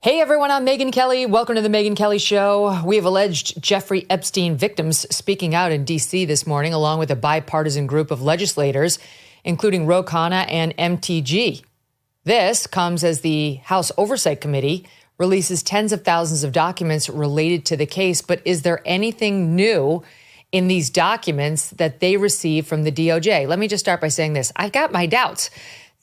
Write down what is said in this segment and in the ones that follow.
Hey everyone, I'm Megyn Kelly. Welcome to the Megyn Kelly Show. We have alleged Jeffrey Epstein victims speaking out in D.C. this morning, along with a bipartisan group of legislators, including Ro Khanna and MTG. This comes as the House Oversight Committee releases tens of thousands of documents related to the case. But is there anything new in these documents that they received from the DOJ? Let me just start by saying this. I've got my doubts.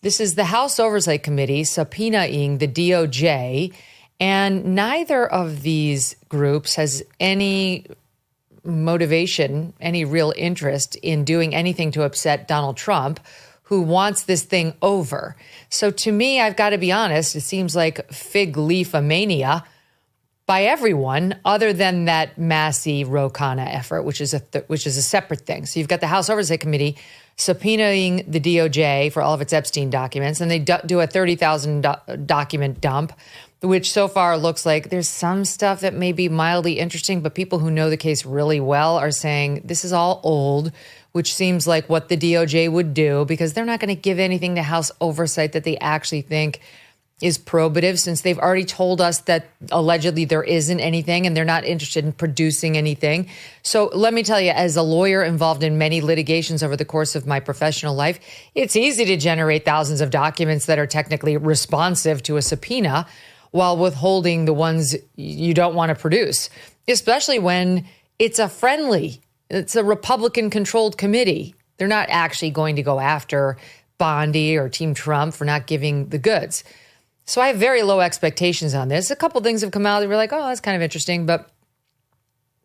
This is the House Oversight Committee subpoenaing the DOJ, and neither of these groups has any motivation, any real interest in doing anything to upset Donald Trump, who wants this thing over. So to me, I've got to be honest, it seems like fig leaf-a-mania by everyone other than that Massey Ro Khanna effort, which is a separate thing. So you've got the House Oversight Committee subpoenaing the DOJ for all of its Epstein documents, and they do a 30,000 document dump, which so far looks like there's some stuff that may be mildly interesting, but people who know the case really well are saying this is all old, which seems like what the DOJ would do because they're not going to give anything to House Oversight that they actually think is probative, since they've already told us that allegedly there isn't anything and they're not interested in producing anything. So let me tell you, as a lawyer involved in many litigations over the course of my professional life, it's easy to generate thousands of documents that are technically responsive to a subpoena while withholding the ones you don't want to produce, especially when it's a Republican-controlled committee. They're not actually going to go after Bondi or Team Trump for not giving the goods. So I have very low expectations on this. A couple things have come out that were like, oh, that's kind of interesting, but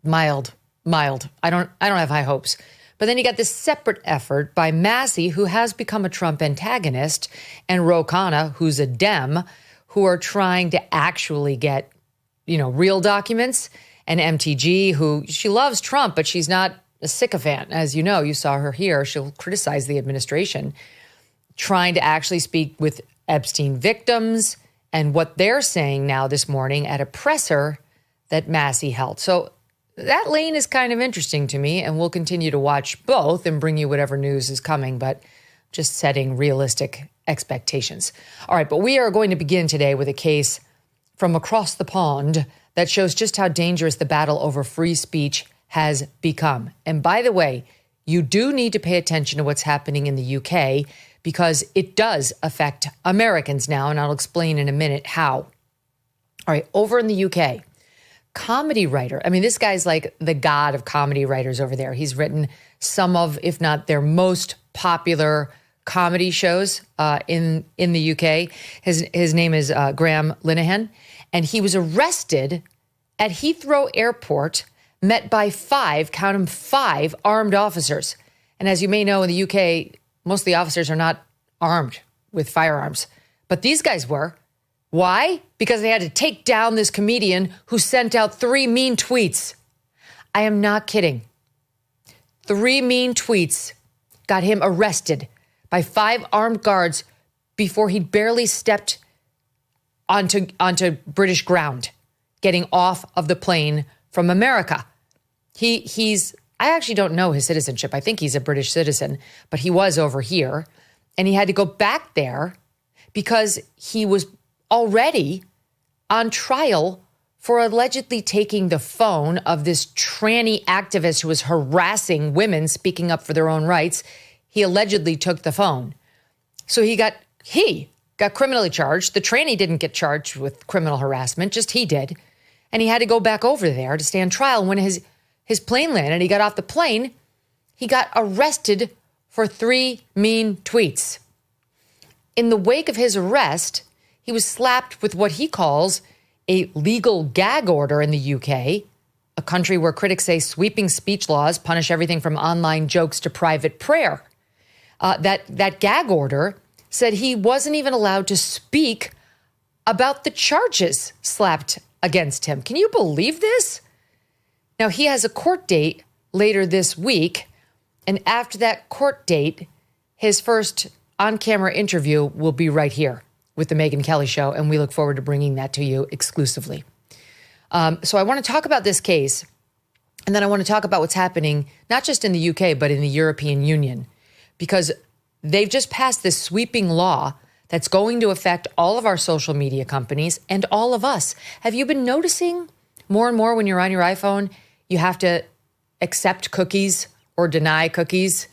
mild. I don't have high hopes. But then you got this separate effort by Massey, who has become a Trump antagonist, and Ro Khanna, who's a Dem, who are trying to actually get, real documents, and MTG, who she loves Trump, but she's not a sycophant. As you know, you saw her here. She'll criticize the administration, trying to actually speak with Epstein victims and what they're saying now this morning at a presser that Massey held. So that lane is kind of interesting to me, and we'll continue to watch both and bring you whatever news is coming, but just setting realistic expectations. All right, but we are going to begin today with a case from across the pond that shows just how dangerous the battle over free speech has become. And by the way, you do need to pay attention to what's happening in the UK, because it does affect Americans now, and I'll explain in a minute how. All right, over in the UK, comedy writer. I mean, this guy's like the god of comedy writers over there. He's written some of, if not their most popular comedy shows in the UK. His name is Graham Linehan, and he was arrested at Heathrow Airport, met by five armed officers. And as you may know, in the UK, most of the officers are not armed with firearms, but these guys were. Why? Because they had to take down this comedian who sent out 3 mean tweets. I am not kidding. 3 mean tweets got him arrested by 5 armed guards before he'd barely stepped onto British ground, getting off of the plane from America. I actually don't know his citizenship. I think he's a British citizen, but he was over here, and he had to go back there because he was already on trial for allegedly taking the phone of this tranny activist who was harassing women speaking up for their own rights. He allegedly took the phone. So he got criminally charged. The tranny didn't get charged with criminal harassment, just he did. And he had to go back over there to stand trial. When his plane landed, he got off the plane, he got arrested for 3 mean tweets. In the wake of his arrest, he was slapped with what he calls a legal gag order in the UK, a country where critics say sweeping speech laws punish everything from online jokes to private prayer. That gag order said he wasn't even allowed to speak about the charges slapped against him. Can you believe this? Now, he has a court date later this week, and after that court date, his first on-camera interview will be right here with the Megyn Kelly Show, and we look forward to bringing that to you exclusively. So I want to talk about this case, and then I want to talk about what's happening, not just in the UK, but in the European Union, because they've just passed this sweeping law that's going to affect all of our social media companies and all of us. Have you been noticing more and more when you're on your iPhone, you have to accept cookies or deny cookies?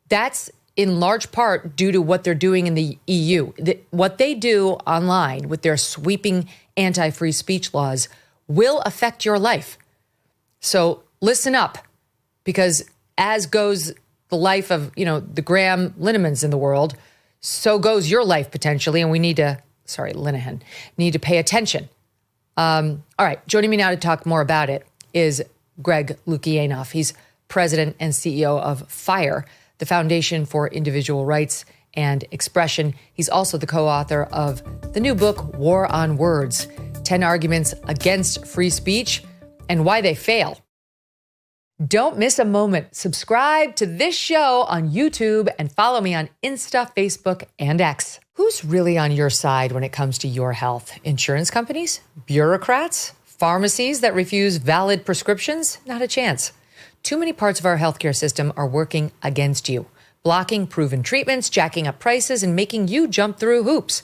That's in large part due to what they're doing in the EU. What they do online with their sweeping anti-free speech laws will affect your life. So listen up, because as goes the life of, the Graham Linnemans in the world, so goes your life potentially. And we need to, Linehan, need to pay attention. All right, joining me now to talk more about it is Greg Lukianoff. He's president and CEO of FIRE, the Foundation for Individual Rights and Expression. He's also the co-author of the new book, War on Words, 10 Arguments Against Free Speech and Why They Fail. Don't miss a moment. Subscribe to this show on YouTube and follow me on Insta, Facebook, and X. Who's really on your side when it comes to your health? Insurance companies? Bureaucrats? Pharmacies that refuse valid prescriptions? Not a chance. Too many parts of our healthcare system are working against you, blocking proven treatments, jacking up prices, and making you jump through hoops.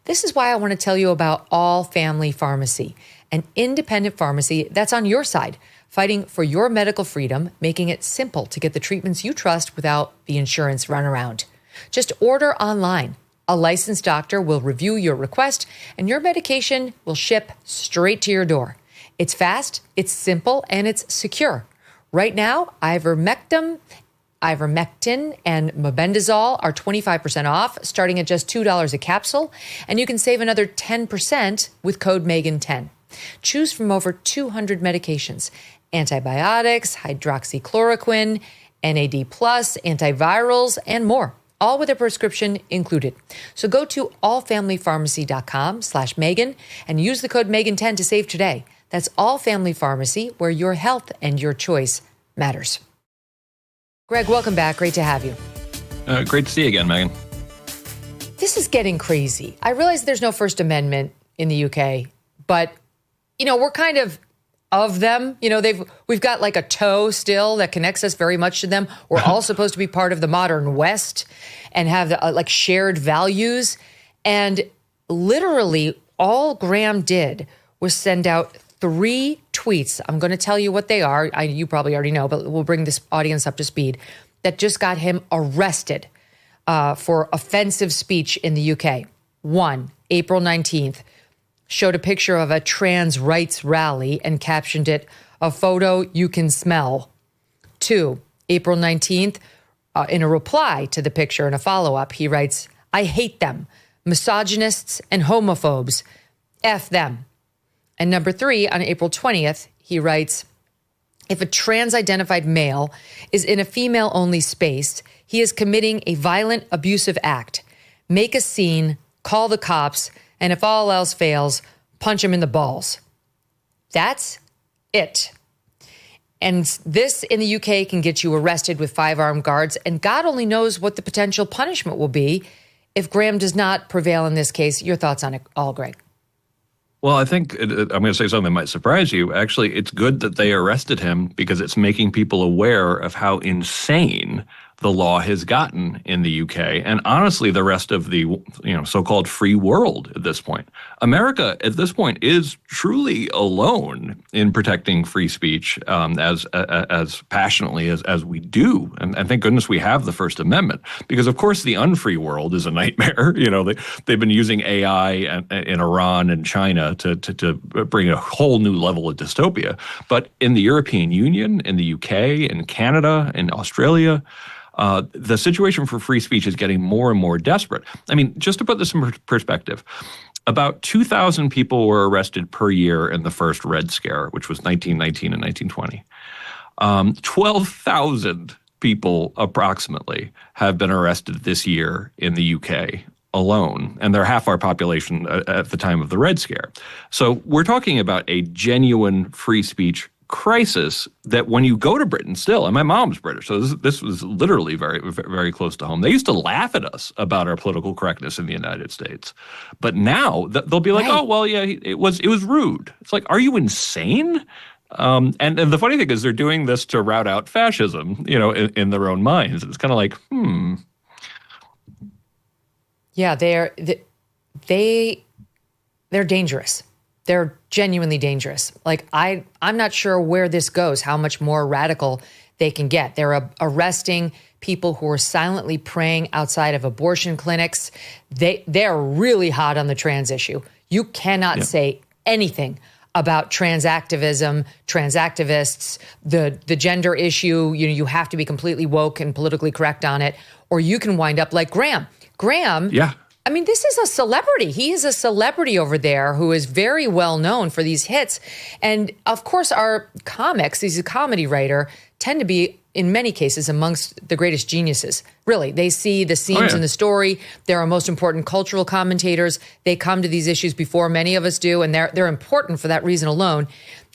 This is why I want to tell you about All Family Pharmacy, an independent pharmacy that's on your side, fighting for your medical freedom, making it simple to get the treatments you trust without the insurance runaround. Just order online. A licensed doctor will review your request, and your medication will ship straight to your door. It's fast, it's simple, and it's secure. Right now, ivermectin, and mebendazole are 25% off, starting at just $2 a capsule, and you can save another 10% with code Megyn10. Choose from over 200 medications: antibiotics, hydroxychloroquine, NAD+, antivirals, and more, all with a prescription included. So go to allfamilypharmacy.com/Megyn and use the code Megyn10 to save today. That's All Family Pharmacy, where your health and your choice matters. Greg, welcome back. Great to have you. Great to see you again, Megyn. This is getting crazy. I realize there's no First Amendment in the UK, but, we're kind of them. We've got like a toe still that connects us very much to them. We're all supposed to be part of the modern West and have shared values. And literally all Graham did was send out 3 tweets. I'm going to tell you what they are. You probably already know, but we'll bring this audience up to speed, that just got him arrested for offensive speech in the UK. 1, April 19th, showed a picture of a trans rights rally and captioned it, "A photo you can smell." 2, April 19th, in a reply to the picture and a follow-up, he writes, "I hate them, misogynists and homophobes. F them." And number 3, on April 20th, he writes, "If a trans-identified male is in a female-only space, he is committing a violent, abusive act. Make a scene, call the cops, and if all else fails, punch him in the balls." That's it. And this in the UK can get you arrested with 5 armed guards, and God only knows what the potential punishment will be if Graham does not prevail in this case. Your thoughts on it all, Greg? Well, I think I'm going to say something that might surprise you. Actually, it's good that they arrested him because it's making people aware of how insane the law has gotten in the UK, and honestly, the rest of the so-called free world at this point. America at this point is truly alone in protecting free speech as passionately as we do, and thank goodness we have the First Amendment, because of course the unfree world is a nightmare. They've been using AI in Iran and China to bring a whole new level of dystopia, but in the European Union, in the UK, in Canada, in Australia, the situation for free speech is getting more and more desperate. I mean, just to put this in perspective, about 2,000 people were arrested per year in the first Red Scare, which was 1919 and 1920. 12,000 people approximately have been arrested this year in the UK alone, and they're half our population at the time of the Red Scare. So we're talking about a genuine free speech crisis that when you go to Britain still, and my mom's British, so this was literally very, very close to home. They used to laugh at us about our political correctness in the United States. But now they'll be like, right. Oh, well, yeah, it was rude. It's like, are you insane? And the funny thing is they're doing this to rout out fascism, in their own minds. It's kind of like, Yeah, they're dangerous. They're genuinely dangerous. Like, I'm not sure where this goes, how much more radical they can get. They're arresting people who are silently praying outside of abortion clinics. They're really hot on the trans issue. You cannot say anything about trans activism, trans activists, the gender issue. You have to be completely woke and politically correct on it, or you can wind up like Graham. I mean, this is a celebrity. He is a celebrity over there who is very well known for these hits. And of course, our comics, he's a comedy writer, tend to be, in many cases, amongst the greatest geniuses. Really, they see the seams in the story. They're our most important cultural commentators. They come to these issues before many of us do, and they're important for that reason alone.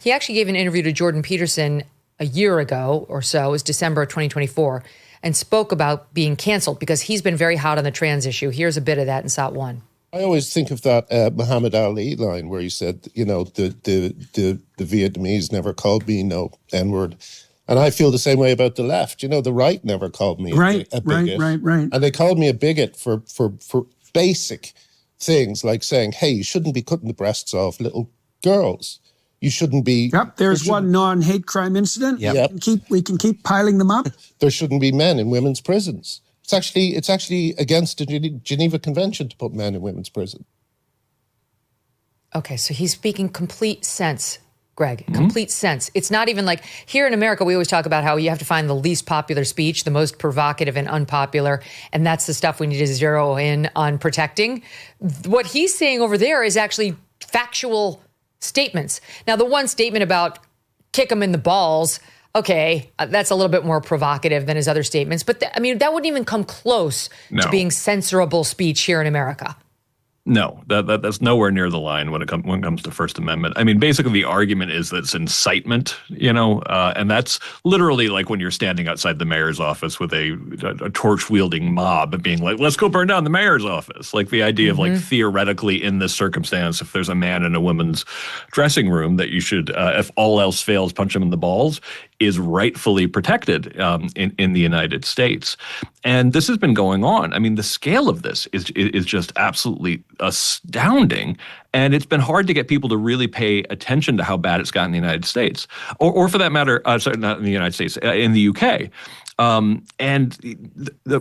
He actually gave an interview to Jordan Peterson a year ago or so. It was December of 2024. And spoke about being canceled because he's been very hot on the trans issue. Here's a bit of that in SOT 1. I always think of that Muhammad Ali line where he said, the Vietnamese never called me no N-word. And I feel the same way about the left. The right never called me a bigot. Right. And they called me a bigot for basic things like saying, hey, you shouldn't be cutting the breasts off little girls. You shouldn't be. Yep, there's one non-hate crime incident. Yep. We can keep piling them up. There shouldn't be men in women's prisons. It's actually against the Geneva Convention to put men in women's prison. Okay, so he's speaking complete sense, Greg. Complete sense. It's not even like here in America, we always talk about how you have to find the least popular speech, the most provocative and unpopular, and that's the stuff we need to zero in on protecting. What he's saying over there is actually factual statements. Now, the one statement about kick them in the balls, okay, that's a little bit more provocative than his other statements. But that wouldn't even come close to being censorable speech here in America. No, that's nowhere near the line when it comes to First Amendment. I mean, basically the argument is that it's incitement, and that's literally like when you're standing outside the mayor's office with a torch-wielding mob being like, let's go burn down the mayor's office. Like the idea of like theoretically in this circumstance, if there's a man in a woman's dressing room that you should, if all else fails, punch him in the balls, is rightfully protected in the United States. And this has been going on. I mean, the scale of this is just absolutely astounding. And it's been hard to get people to really pay attention to how bad it's gotten in the United States. Or for that matter, sorry, not in the United States, in the UK.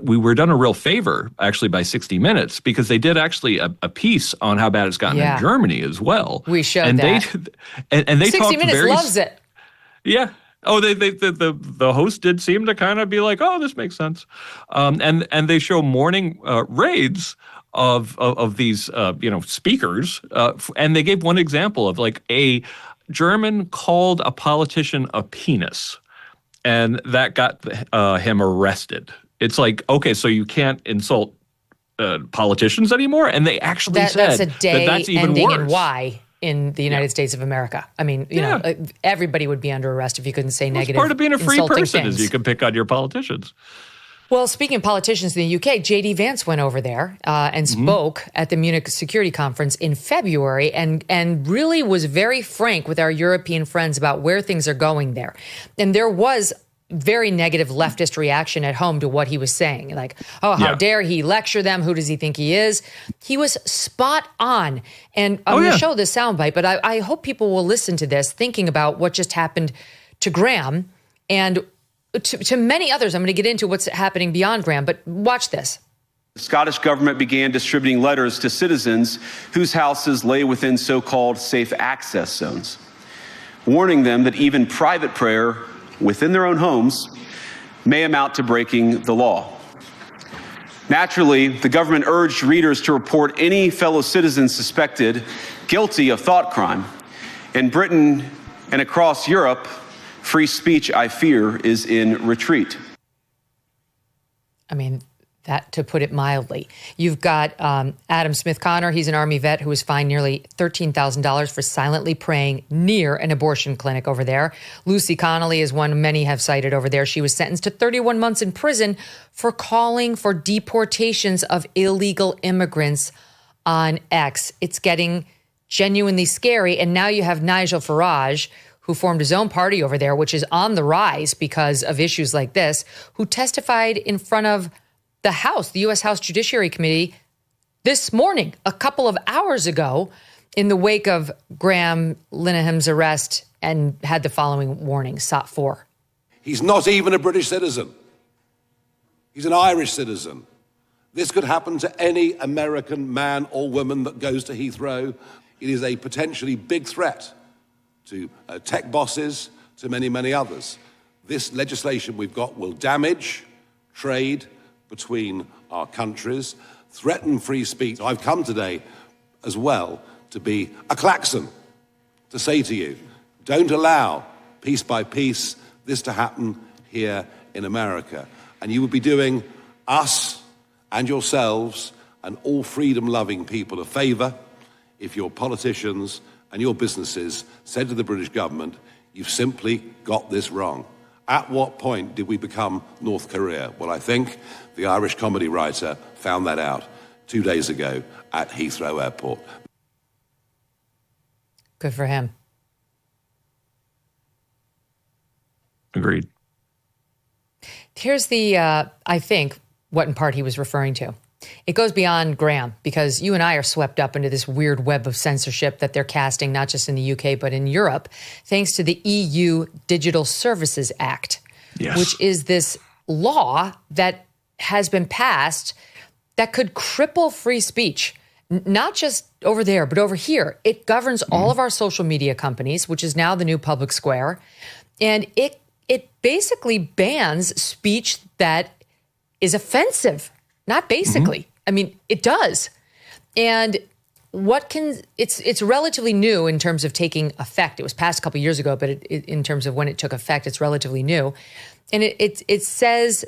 We were done a real favor, actually, by 60 Minutes, because they did actually a piece on how bad it's gotten in Germany as well. We showed that. And they 60 Minutes loves it. Yeah. Oh, the host did seem to kind of be like, oh, this makes sense, and they show morning raids of these speakers, and they gave one example of like a German called a politician a penis, and that got him arrested. It's like, okay, so you can't insult politicians anymore, and they actually said that's a day that's even ending worse. in Y. In the United States of America. I mean, everybody would be under arrest if you couldn't say negative, part of being a free person things. Is you can pick on your politicians. Well, speaking of politicians in the UK, J.D. Vance went over there and spoke at the Munich Security Conference in February and really was very frank with our European friends about where things are going there. And there was very negative leftist reaction at home to what he was saying. Like, oh, how dare he lecture them? Who does he think he is? He was spot on. And I'm going to show this soundbite, but I hope people will listen to this thinking about what just happened to Graham and to many others. I'm going to get into what's happening beyond Graham, but watch this. The Scottish government began distributing letters to citizens whose houses lay within so-called safe access zones, warning them that even private prayer within their own homes may amount to breaking the law. Naturally, the government urged readers to report any fellow citizens suspected guilty of thought crime. In Britain and across Europe, free speech, I fear, is in retreat. I mean, that, to put it mildly. You've got Adam Smith Connor. He's an Army vet who was fined nearly $13,000 for silently praying near an abortion clinic over there. Lucy Connolly is one many have cited over there. She was sentenced to 31 months in prison for calling for deportations of illegal immigrants on X. It's getting genuinely scary. And now you have Nigel Farage, who formed his own party over there, which is on the rise because of issues like this, who testified in front of the House, the U.S. House Judiciary Committee, this morning, a couple of hours ago, in the wake of Graham Linehan's arrest, and had the following warning, SOT 4. He's not even a British citizen. He's an Irish citizen. This could happen to any American man or woman that goes to Heathrow. It is a potentially big threat to tech bosses, to many, many others. This legislation we've got will damage trade between our countries, threaten free speech. I've come today as well to be a klaxon, to say to you, don't allow, piece by piece, this to happen here in America. And you would be doing us and yourselves and all freedom-loving people a favour if your politicians and your businesses said to the British government, you've simply got this wrong. At what point did we become North Korea? Well, I think the Irish comedy writer found that out 2 days ago at Heathrow Airport. Good for him. Agreed. Here's the, I think, what in part he was referring to. It goes beyond Graham, because you and I are swept up into this weird web of censorship that they're casting, not just in the UK, but in Europe, thanks to the EU Digital Services Act, yes, which is this law that has been passed that could cripple free speech, not just over there, but over here. It governs all of our social media companies, which is now the new public square. And it basically bans speech that is offensive. Not basically. I mean, it does. And it's relatively new in terms of taking effect. It was passed a couple years ago, but in terms of when it took effect, it's relatively new. And it says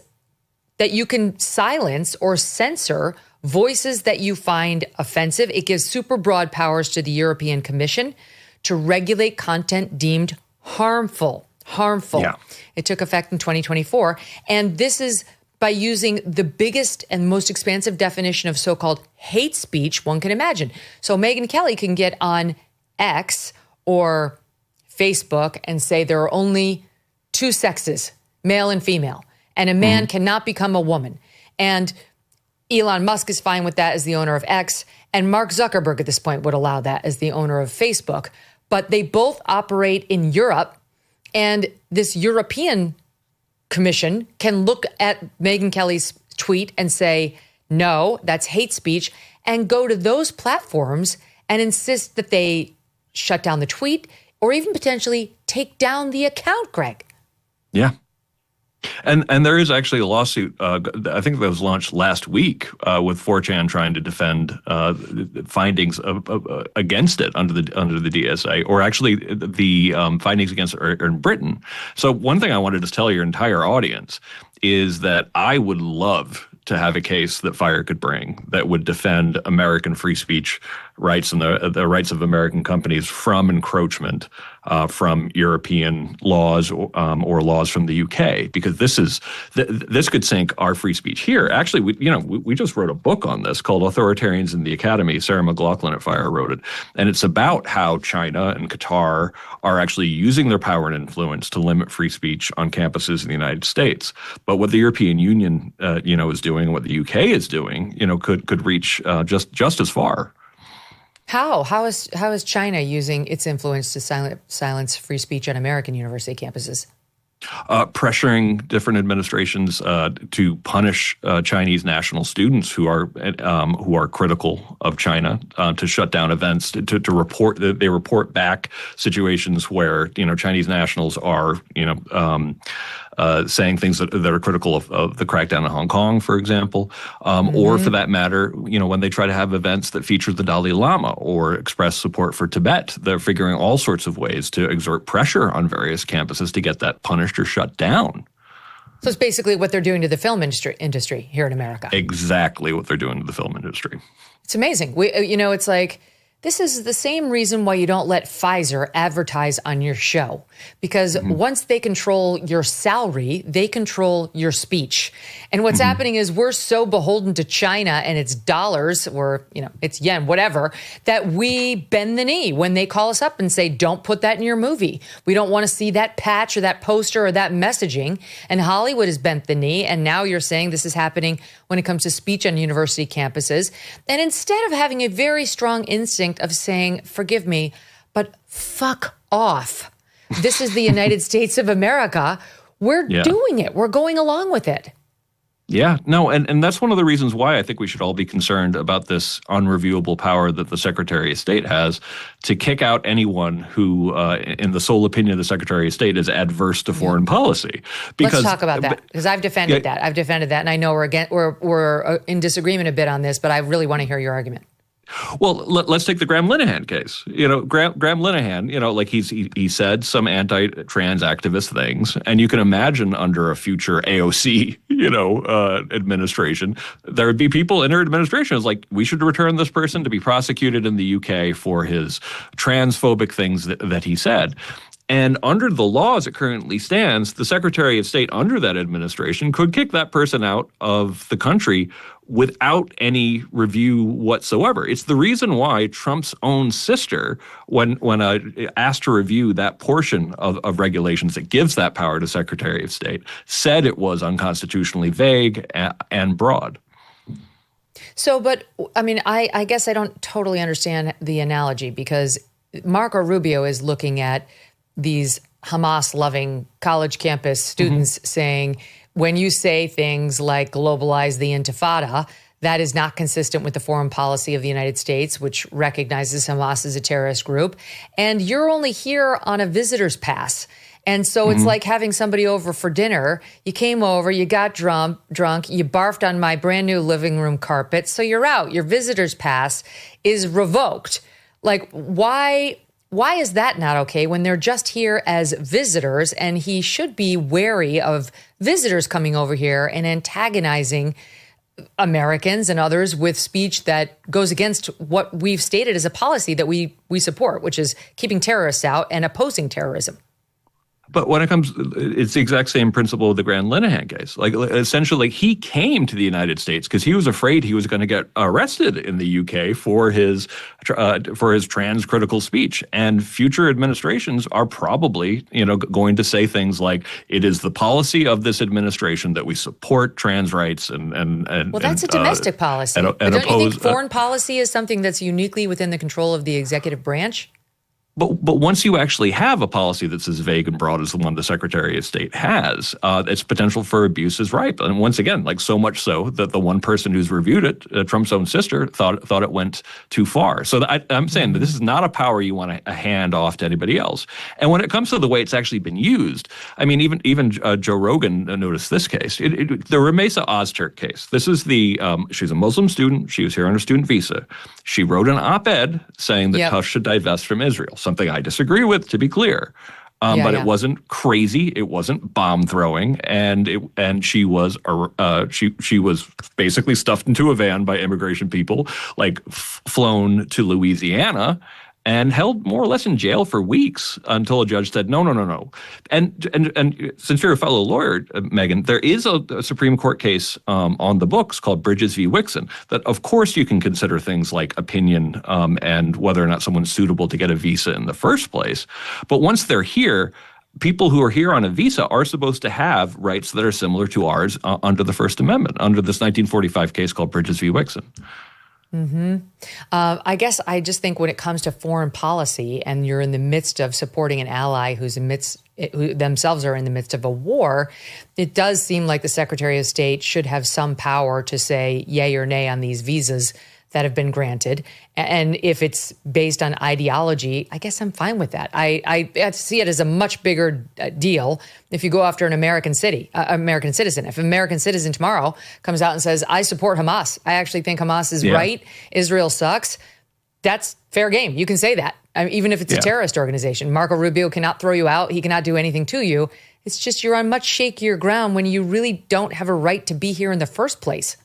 that you can silence or censor voices that you find offensive. It gives super broad powers to the European Commission to regulate content deemed harmful. Yeah. It took effect in 2024. And this is by using the biggest and most expansive definition of so-called hate speech one can imagine. So Megyn Kelly can get on X or Facebook and say there are only two sexes, male and female, and a man cannot become a woman. And Elon Musk is fine with that as the owner of X, and Mark Zuckerberg at this point would allow that as the owner of Facebook. But they both operate in Europe, and this European Commission can look at Megyn Kelly's tweet and say, no, that's hate speech, and go to those platforms and insist that they shut down the tweet or even potentially take down the account, Greg. Yeah. And there is actually a lawsuit, I think that was launched last week with 4chan trying to defend findings against it under the DSA, or actually the findings against it are in Britain. So one thing I wanted to tell your entire audience is that I would love to have a case that Fire could bring that would defend American free speech rights and the rights of American companies from encroachment from European laws or laws from the UK, because this could sink our free speech here. Actually, we just wrote a book on this called Authoritarians in the Academy. Sarah McLachlan at Fire wrote it, and it's about how China and Qatar are actually using their power and influence to limit free speech on campuses in the United States. But what the European Union, is doing, and what the UK is doing, could reach just as far. How is China using its influence to silence free speech on American university campuses? Pressuring different administrations to punish Chinese national students who are critical of China, to shut down events, to report. They report back situations where Chinese nationals are saying things that are critical of the crackdown in Hong Kong, for example, or for that matter, when they try to have events that feature the Dalai Lama or express support for Tibet. They're figuring all sorts of ways to exert pressure on various campuses to get that punished or shut down. So it's basically what they're doing to the film industry here in America. Exactly what they're doing to the film industry. It's amazing. It's like This is the same reason why you don't let Pfizer advertise on your show, because once they control your salary, they control your speech. And what's happening is we're so beholden to China and its dollars, or, its yen, whatever, that we bend the knee when they call us up and say, don't put that in your movie. We don't want to see that patch or that poster or that messaging. And Hollywood has bent the knee. And now you're saying this is happening when it comes to speech on university campuses. And instead of having a very strong instinct of saying, forgive me, but fuck off. This is the United States of America. We're doing it. We're going along with it. Yeah, no, and that's one of the reasons why I think we should all be concerned about this unreviewable power that the Secretary of State has to kick out anyone who, in the sole opinion of the Secretary of State, is adverse to foreign policy. Let's talk about that, because I've defended that. I've defended that, and I know we're in disagreement a bit on this, but I really want to hear your argument. Well, let's take the Graham Linehan case. Graham Linehan, he said some anti-trans activist things, and you can imagine under a future AOC, administration, there would be people in her administration who's like, we should return this person to be prosecuted in the UK for his transphobic things that he said. And under the law as it currently stands, the Secretary of State under that administration could kick that person out of the country without any review whatsoever. It's the reason why Trump's own sister, when asked to review that portion of regulations that gives that power to Secretary of State, said it was unconstitutionally vague and broad. So, but I mean, I guess I don't totally understand the analogy, because Marco Rubio is looking at these Hamas-loving college campus students saying, when you say things like globalize the intifada, that is not consistent with the foreign policy of the United States, which recognizes Hamas as a terrorist group. And you're only here on a visitor's pass. And so it's like having somebody over for dinner. You came over, you got drunk, you barfed on my brand new living room carpet, so you're out. Your visitor's pass is revoked. Like, why is that not okay when they're just here as visitors? And he should be wary of visitors coming over here and antagonizing Americans and others with speech that goes against what we've stated as a policy that we support, which is keeping terrorists out and opposing terrorism. But when it comes, it's the exact same principle of the Graham Linehan case. Like, essentially, he came to the United States because he was afraid he was going to get arrested in the UK for his trans-critical speech. And future administrations are probably, going to say things like, "It is the policy of this administration that we support trans rights and." Well, that's a domestic policy. And don't oppose, you think foreign policy is something that's uniquely within the control of the executive branch? But once you actually have a policy that's as vague and broad as the one the Secretary of State has, its potential for abuse is ripe. And once again, like so much so that the one person who's reviewed it, Trump's own sister, thought it went too far. So I'm saying that this is not a power you want to hand off to anybody else. And when it comes to the way it's actually been used, I mean, even Joe Rogan noticed this case. The Rumeysa Ozturk case. This is she's a Muslim student. She was here on a student visa. She wrote an op-ed saying that Hush should divest from Israel. Something I disagree with, to be clear. But it wasn't crazy. It wasn't bomb throwing, and she was basically stuffed into a van by immigration people, like flown to Louisiana, and held more or less in jail for weeks until a judge said, no. And since you're a fellow lawyer, Megyn, there is a Supreme Court case on the books called Bridges v. Wixon that, of course, you can consider things like opinion and whether or not someone's suitable to get a visa in the first place. But once they're here, people who are here on a visa are supposed to have rights that are similar to ours under the First Amendment, under this 1945 case called Bridges v. Wixon. I guess I just think when it comes to foreign policy and you're in the midst of supporting an ally who themselves are in the midst of a war, it does seem like the Secretary of State should have some power to say yay or nay on these visas that have been granted. And if it's based on ideology, I guess I'm fine with that. I see it as a much bigger deal if you go after an American citizen. If an American citizen tomorrow comes out and says, I support Hamas, I actually think Hamas is right, Israel sucks, that's fair game. You can say that, even if it's a terrorist organization. Marco Rubio cannot throw you out. He cannot do anything to you. It's just you're on much shakier ground when you really don't have a right to be here in the first place.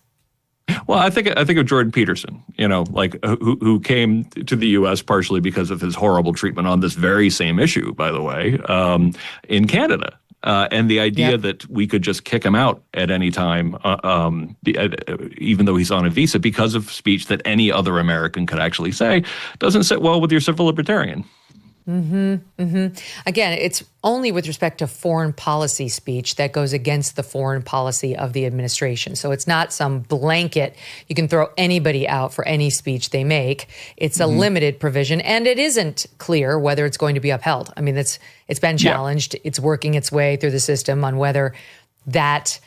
Well, I think of Jordan Peterson, who came to the U.S. partially because of his horrible treatment on this very same issue, by the way, in Canada. And the idea that we could just kick him out at any time, even though he's on a visa, because of speech that any other American could actually say, doesn't sit well with your civil libertarian. Again, it's only with respect to foreign policy speech that goes against the foreign policy of the administration. So it's not some blanket, you can throw anybody out for any speech they make. It's a limited provision, and it isn't clear whether it's going to be upheld. I mean, it's been challenged. It's working its way through the system on whether that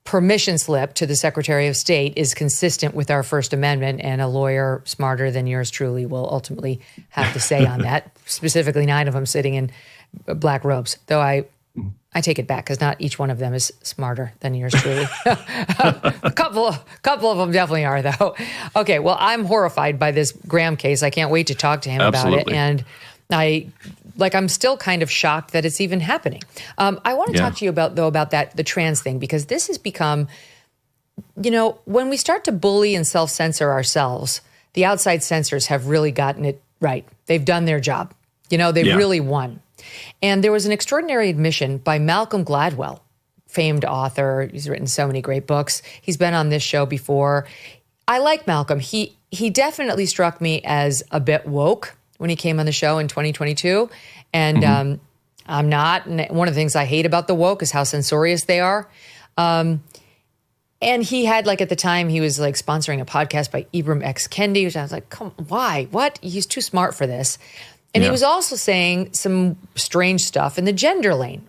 permission slip to the Secretary of State is consistent with our First Amendment, and a lawyer smarter than yours truly will ultimately have to say on that, specifically 9 of them sitting in black robes, though I take it back because not each one of them is smarter than yours truly. a couple of them definitely are, though. Okay, well, I'm horrified by this Graham case. I can't wait to talk to him about it, and I'm still kind of shocked that it's even happening. I want to talk to you about the trans thing, because this has become, when we start to bully and self-censor ourselves, the outside censors have really gotten it right. They've done their job. They've really won. And there was an extraordinary admission by Malcolm Gladwell, famed author. He's written so many great books. He's been on this show before. I like Malcolm. He definitely struck me as a bit woke when he came on the show in 2022. And I'm not. And one of the things I hate about the woke is how censorious they are. And he had, at the time, he was sponsoring a podcast by Ibram X. Kendi, which I was like, come, why? What? He's too smart for this. And he was also saying some strange stuff in the gender lane,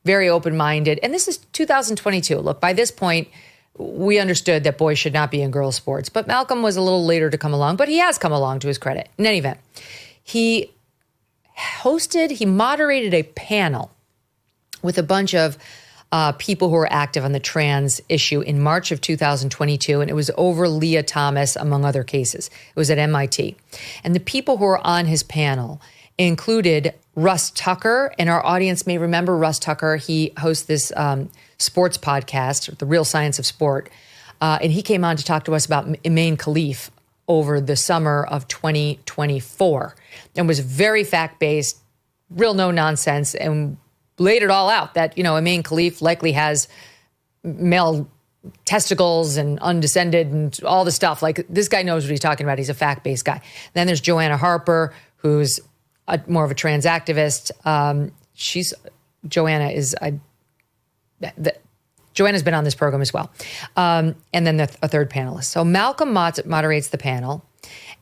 very open-minded. And this is 2022. Look, by this point, we understood that boys should not be in girls' sports. But Malcolm was a little later to come along, but he has come along, to his credit. In any event, he moderated a panel with a bunch of people who were active on the trans issue in March of 2022, and it was over Leah Thomas, among other cases. It was at MIT. And the people who were on his panel included Russ Tucker, and our audience may remember Russ Tucker. He hosts this sports podcast, The Real Science of Sport, and he came on to talk to us about Megyn Kelly over the summer of 2024, and was very fact-based, real no-nonsense, and laid it all out that, Megyn Kelly likely has male testicles and undescended and all the stuff. This guy knows what he's talking about. He's a fact-based guy. Then there's Joanna Harper, who's more of a trans activist. Joanna's been on this program as well. And then a third panelist. So Malcolm moderates the panel.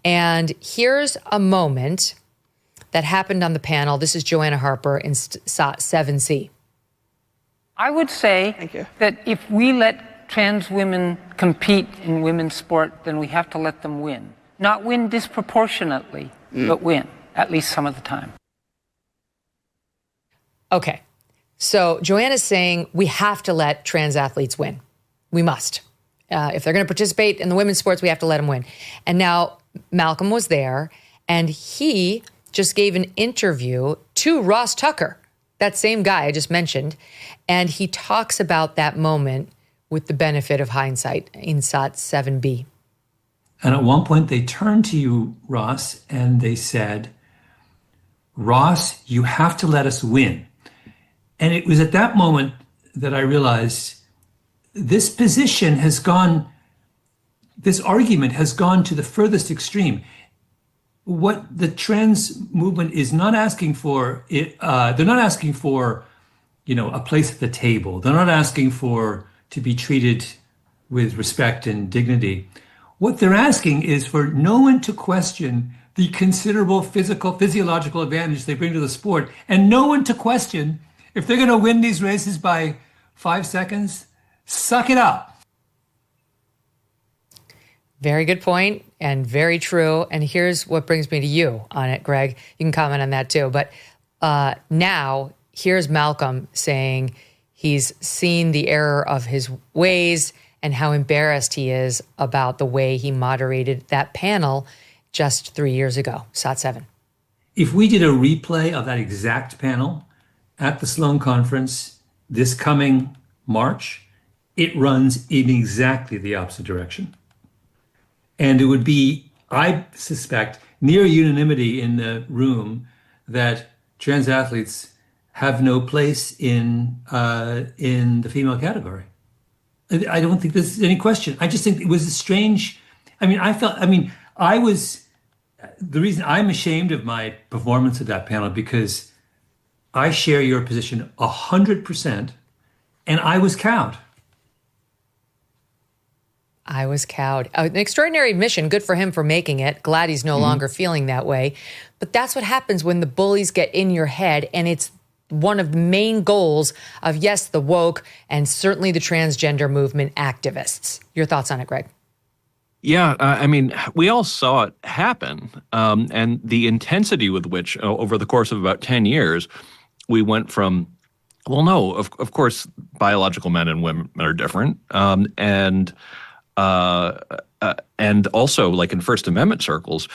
And here's a moment that happened on the panel. This is Joanna Harper in SOT 7C. I would say that if we let trans women compete in women's sport, then we have to let them win. Not win disproportionately, but win, at least some of the time. Okay. So Joanna's saying we have to let trans athletes win. We must. If they're going to participate in the women's sports, we have to let them win. And now Malcolm was there, and he just gave an interview to Ross Tucker, that same guy I just mentioned, and he talks about that moment with the benefit of hindsight in SOT 7B. And at one point they turned to you, Ross, and they said, Ross, you have to let us win. And it was at that moment that I realized this argument has gone to the furthest extreme. What the trans movement is not asking for, they're not asking for, a place at the table. They're not asking to be treated with respect and dignity. What they're asking is for no one to question the considerable physiological advantage they bring to the sport, and no one to question if they're going to win these races by 5 seconds. Suck it up. Very good point and very true. And here's what brings me to you on it, Greg. You can comment on that too. But now here's Malcolm saying he's seen the error of his ways and how embarrassed he is about the way he moderated that panel just 3 years ago, SOT 7. If we did a replay of that exact panel at the Sloan Conference this coming March, it runs in exactly the opposite direction. And it would be, I suspect, near unanimity in the room that trans athletes have no place in the female category. I don't think there's any question. I just think it was a strange. The reason I'm ashamed of my performance at that panel because I share your position 100%, and I was cowed. I was cowed. An extraordinary admission. Good for him for making it. Glad he's no longer feeling that way. But that's what happens when the bullies get in your head, and it's one of the main goals of, yes, the woke and certainly the transgender movement activists. Your thoughts on it, Greg? Yeah, we all saw it happen. And the intensity with which, over the course of about 10 years, we went from, well, no, of course, biological men and women are different. And also, like in First Amendment circles,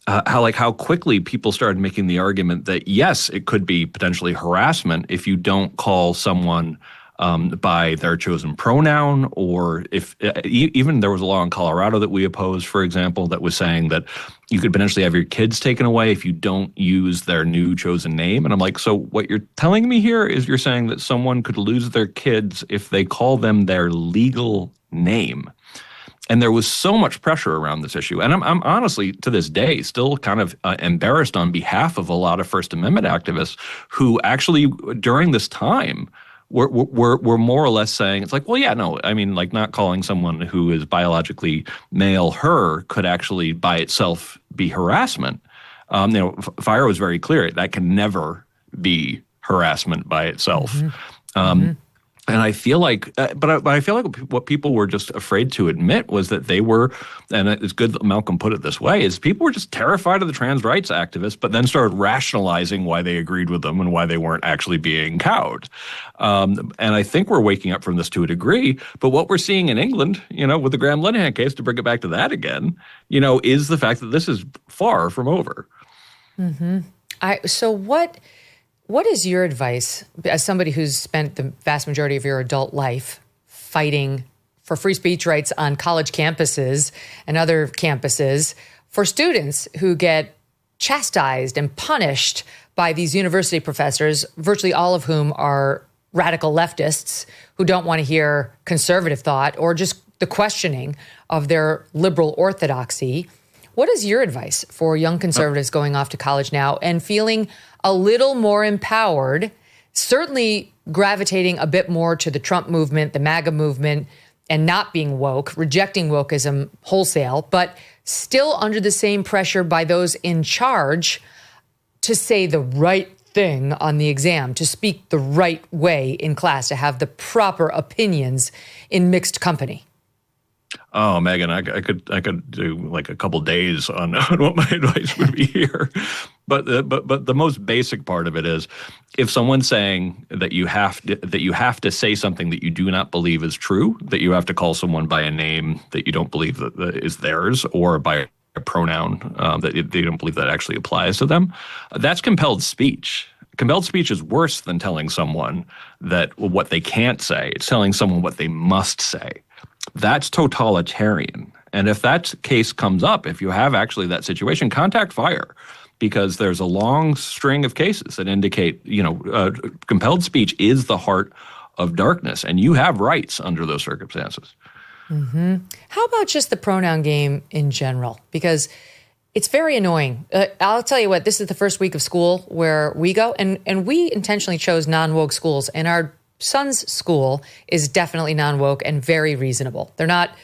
how quickly people started making the argument that, yes, it could be potentially harassment if you don't call someone by their chosen pronoun, or if even there was a law in Colorado that we opposed, for example, that was saying that you could potentially have your kids taken away if you don't use their new chosen name. And I'm like, so what you're telling me here is you're saying that someone could lose their kids if they call them their legal name. And there was so much pressure around this issue. And I'm honestly, to this day, still kind of embarrassed on behalf of a lot of First Amendment activists who actually, during this time, were more or less saying, it's like, well, yeah, no, like not calling someone who is biologically male her could actually by itself be harassment. Fire was very clear. That can never be harassment by itself. And I feel like, but I feel like what people were just afraid to admit was that they were, and it's good that Malcolm put it this way, is people were just terrified of the trans rights activists, but then started rationalizing why they agreed with them and why they weren't actually being cowed. And I think we're waking up from this to a degree. But what we're seeing in England, with the Graham Linehan case, to bring it back to that again, is the fact that this is far from over. So what is your advice as somebody who's spent the vast majority of your adult life fighting for free speech rights on college campuses and other campuses for students who get chastised and punished by these university professors, virtually all of whom are radical leftists who don't want to hear conservative thought or just the questioning of their liberal orthodoxy? What is your advice for young conservatives going off to college now and feeling a little more empowered, certainly gravitating a bit more to the Trump movement, the MAGA movement, and not being woke, rejecting wokeism wholesale, but still under the same pressure by those in charge to say the right thing on the exam, to speak the right way in class, to have the proper opinions in mixed company? Oh, Megyn, I could do like a couple days on what my advice would be here. But the most basic part of it is, if someone's saying that you have to say something that you do not believe is true, that you have to call someone by a name that you don't believe that is theirs, or by a pronoun that they don't believe that actually applies to them, that's compelled speech. Compelled speech is worse than telling someone that what they can't say. It's telling someone what they must say. That's totalitarian. And if that case comes up, if you have actually that situation, contact FIRE, because there's a long string of cases that indicate, compelled speech is the heart of darkness, and you have rights under those circumstances. How about just the pronoun game in general? Because it's very annoying. I'll tell you what, this is the first week of school where we go, and we intentionally chose non-woke schools, and our son's school is definitely non-woke and very reasonable. They're not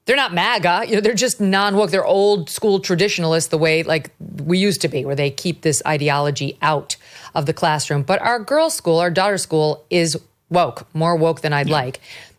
MAGA, they're just non-woke. They're old school traditionalists the way like we used to be, where they keep this ideology out of the classroom. But our girls' school, our daughter's school, is woke, more woke than I'd like.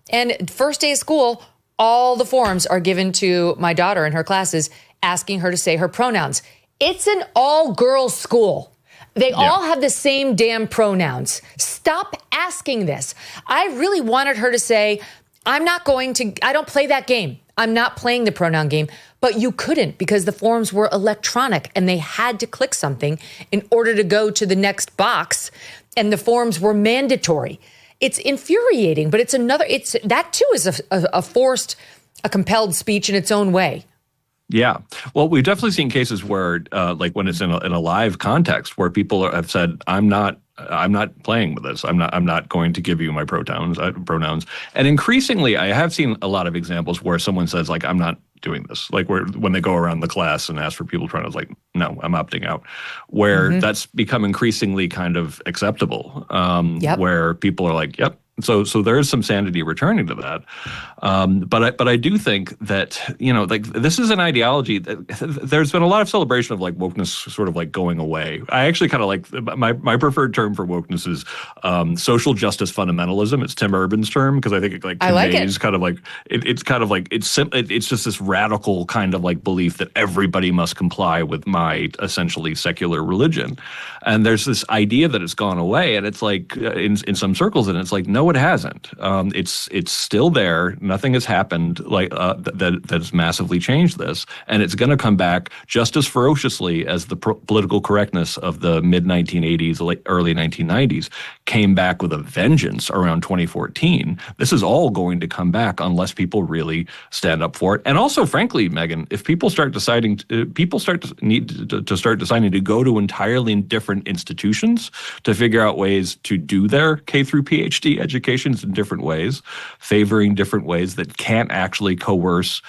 And first day of school, all the forms are given to my daughter in her classes asking her to say her pronouns. It's an all-girls school. They all have the same damn pronouns. Stop asking this. I really wanted her to say, I don't play that game. I'm not playing the pronoun game. But you couldn't, because the forms were electronic and they had to click something in order to go to the next box. And the forms were mandatory. it's infuriating, but that too is a compelled speech in its own way. Yeah. Well, we've definitely seen cases where, like when it's in a live context, where people have said, I'm not playing with this. I'm not going to give you my pronouns. And increasingly, I have seen a lot of examples where someone says, like, I'm not doing this. Like when they go around the class and ask for people pronouns, like, no, I'm opting out. Where that's become increasingly kind of acceptable. Where people are like, yep. So there is some sanity returning to that, but I do think that like this is an ideology that there's been a lot of celebration of like wokeness sort of like going away. I actually kind of like my preferred term for wokeness is social justice fundamentalism. It's Tim Urban's term because I think it like conveys kind of like it's kind of like it's just this radical kind of like belief that everybody must comply with my essentially secular religion, and there's this idea that it's gone away, and it's like in some circles, and it's like no. It hasn't. It's still there. Nothing has happened like that has massively changed this, and it's going to come back just as ferociously as the political correctness of the mid 1980s, early 1990s came back with a vengeance around 2014. This is all going to come back unless people really stand up for it. And also, frankly, Megyn, if people start deciding, need to start deciding to go to entirely different institutions to figure out ways to do their K through PhD educations in different ways, favoring different ways that can't actually coerce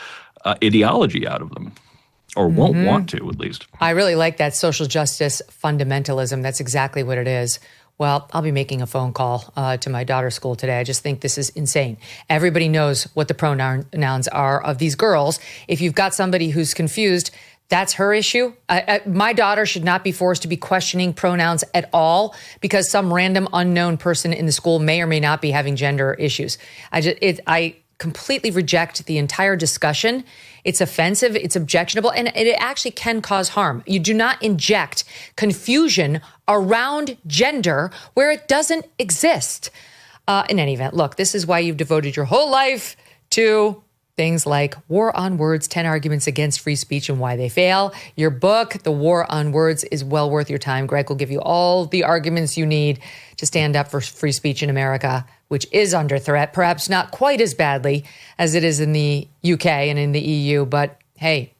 ideology out of them, or won't want to, at least. I really like that social justice fundamentalism. That's exactly what it is. Well, I'll be making a phone call to my daughter's school today. I just think this is insane. Everybody knows what the pronouns are of these girls. If you've got somebody who's confused, that's her issue. My daughter should not be forced to be questioning pronouns at all because some random unknown person in the school may or may not be having gender issues. I completely reject the entire discussion. It's offensive, it's objectionable, and it actually can cause harm. You do not inject confusion around gender where it doesn't exist. In any event, look, this is why you've devoted your whole life to things like War on Words, 10 Arguments Against Free Speech and Why They Fail. Your book, The War on Words, is well worth your time. Greg will give you all the arguments you need to stand up for free speech in America, which is under threat, perhaps not quite as badly as it is in the UK and in the EU, but hey,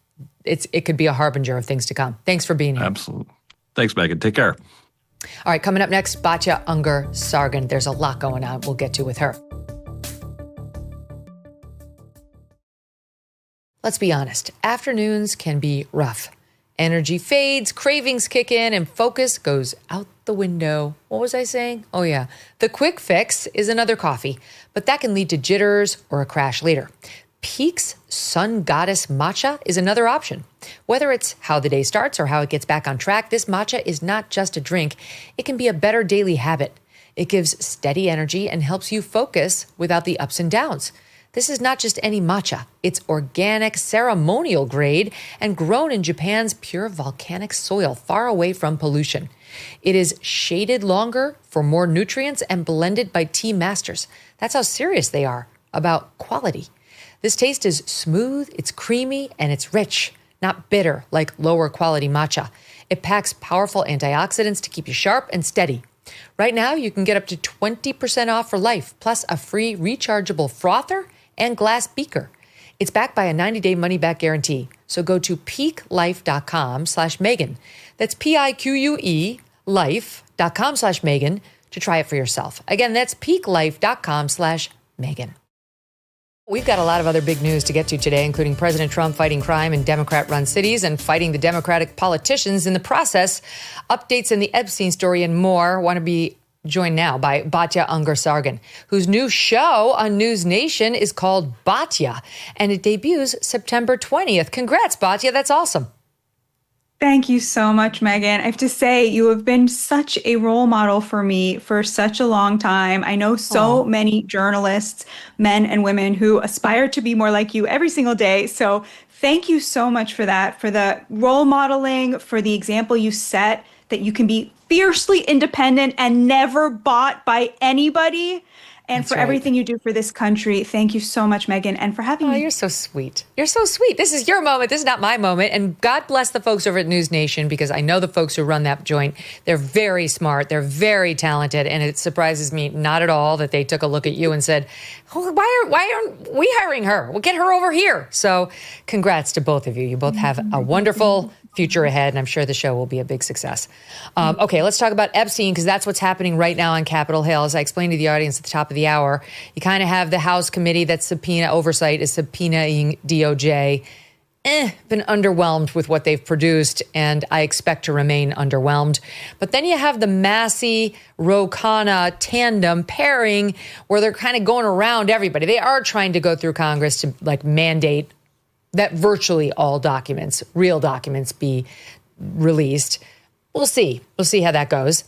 it could be a harbinger of things to come. Thanks for being here. Absolutely. Thanks, Megyn. Take care. All right, coming up next, Batya Ungar-Sargon. There's a lot going on we'll get to with her. Let's be honest, afternoons can be rough. Energy fades, cravings kick in, and focus goes out the window. What was I saying? Oh yeah, the quick fix is another coffee, but that can lead to jitters or a crash later. Peak's Sun Goddess Matcha is another option. Whether it's how the day starts or how it gets back on track, this matcha is not just a drink. It can be a better daily habit. It gives steady energy and helps you focus without the ups and downs. This is not just any matcha. It's organic, ceremonial grade, and grown in Japan's pure volcanic soil, far away from pollution. It is shaded longer for more nutrients and blended by tea masters. That's how serious they are about quality. This taste is smooth, it's creamy, and it's rich, not bitter like lower quality matcha. It packs powerful antioxidants to keep you sharp and steady. Right now, you can get up to 20% off for life, plus a free rechargeable frother and glass beaker. It's backed by a 90-day money-back guarantee. So go to peaklife.com/Megyn. That's PIQUE life.com/Megyn to try it for yourself. Again, that's peaklife.com/Megyn. We've got a lot of other big news to get to today, including President Trump fighting crime in Democrat-run cities and fighting the Democratic politicians in the process, updates in the Epstein story, and more. Want to be joined now by Batya Ungar-Sargon, whose new show on News Nation is called Batya, and it debuts September 20th. Congrats, Batya. That's awesome. Thank you so much, Megyn. I have to say, you have been such a role model for me for such a long time. I know so many journalists, men and women, who aspire to be more like you every single day. So thank you so much for that, for the role modeling, for the example you set that you can be fiercely independent and never bought by anybody. and That's for right. everything you do for this country. Thank you so much, Megyn, and for having me. You're so sweet. You're so sweet. This is your moment. This is not my moment. And God bless the folks over at News Nation, because I know the folks who run that joint. They're very smart. They're very talented. And it surprises me not at all that they took a look at you and said, oh, why aren't we hiring her? We'll get her over here. So congrats to both of you. You both have a wonderful future ahead, and I'm sure the show will be a big success. Okay, let's talk about Epstein, because that's what's happening right now on Capitol Hill. As I explained to the audience at the top of the hour, you kind of have the House committee that oversight is subpoenaing DOJ. Been underwhelmed with what they've produced, and I expect to remain underwhelmed. But then you have the Massey-Ro Khanna tandem pairing, where they're kind of going around everybody. They are trying to go through Congress to mandate that virtually all documents, real documents, be released. We'll see. We'll see how that goes.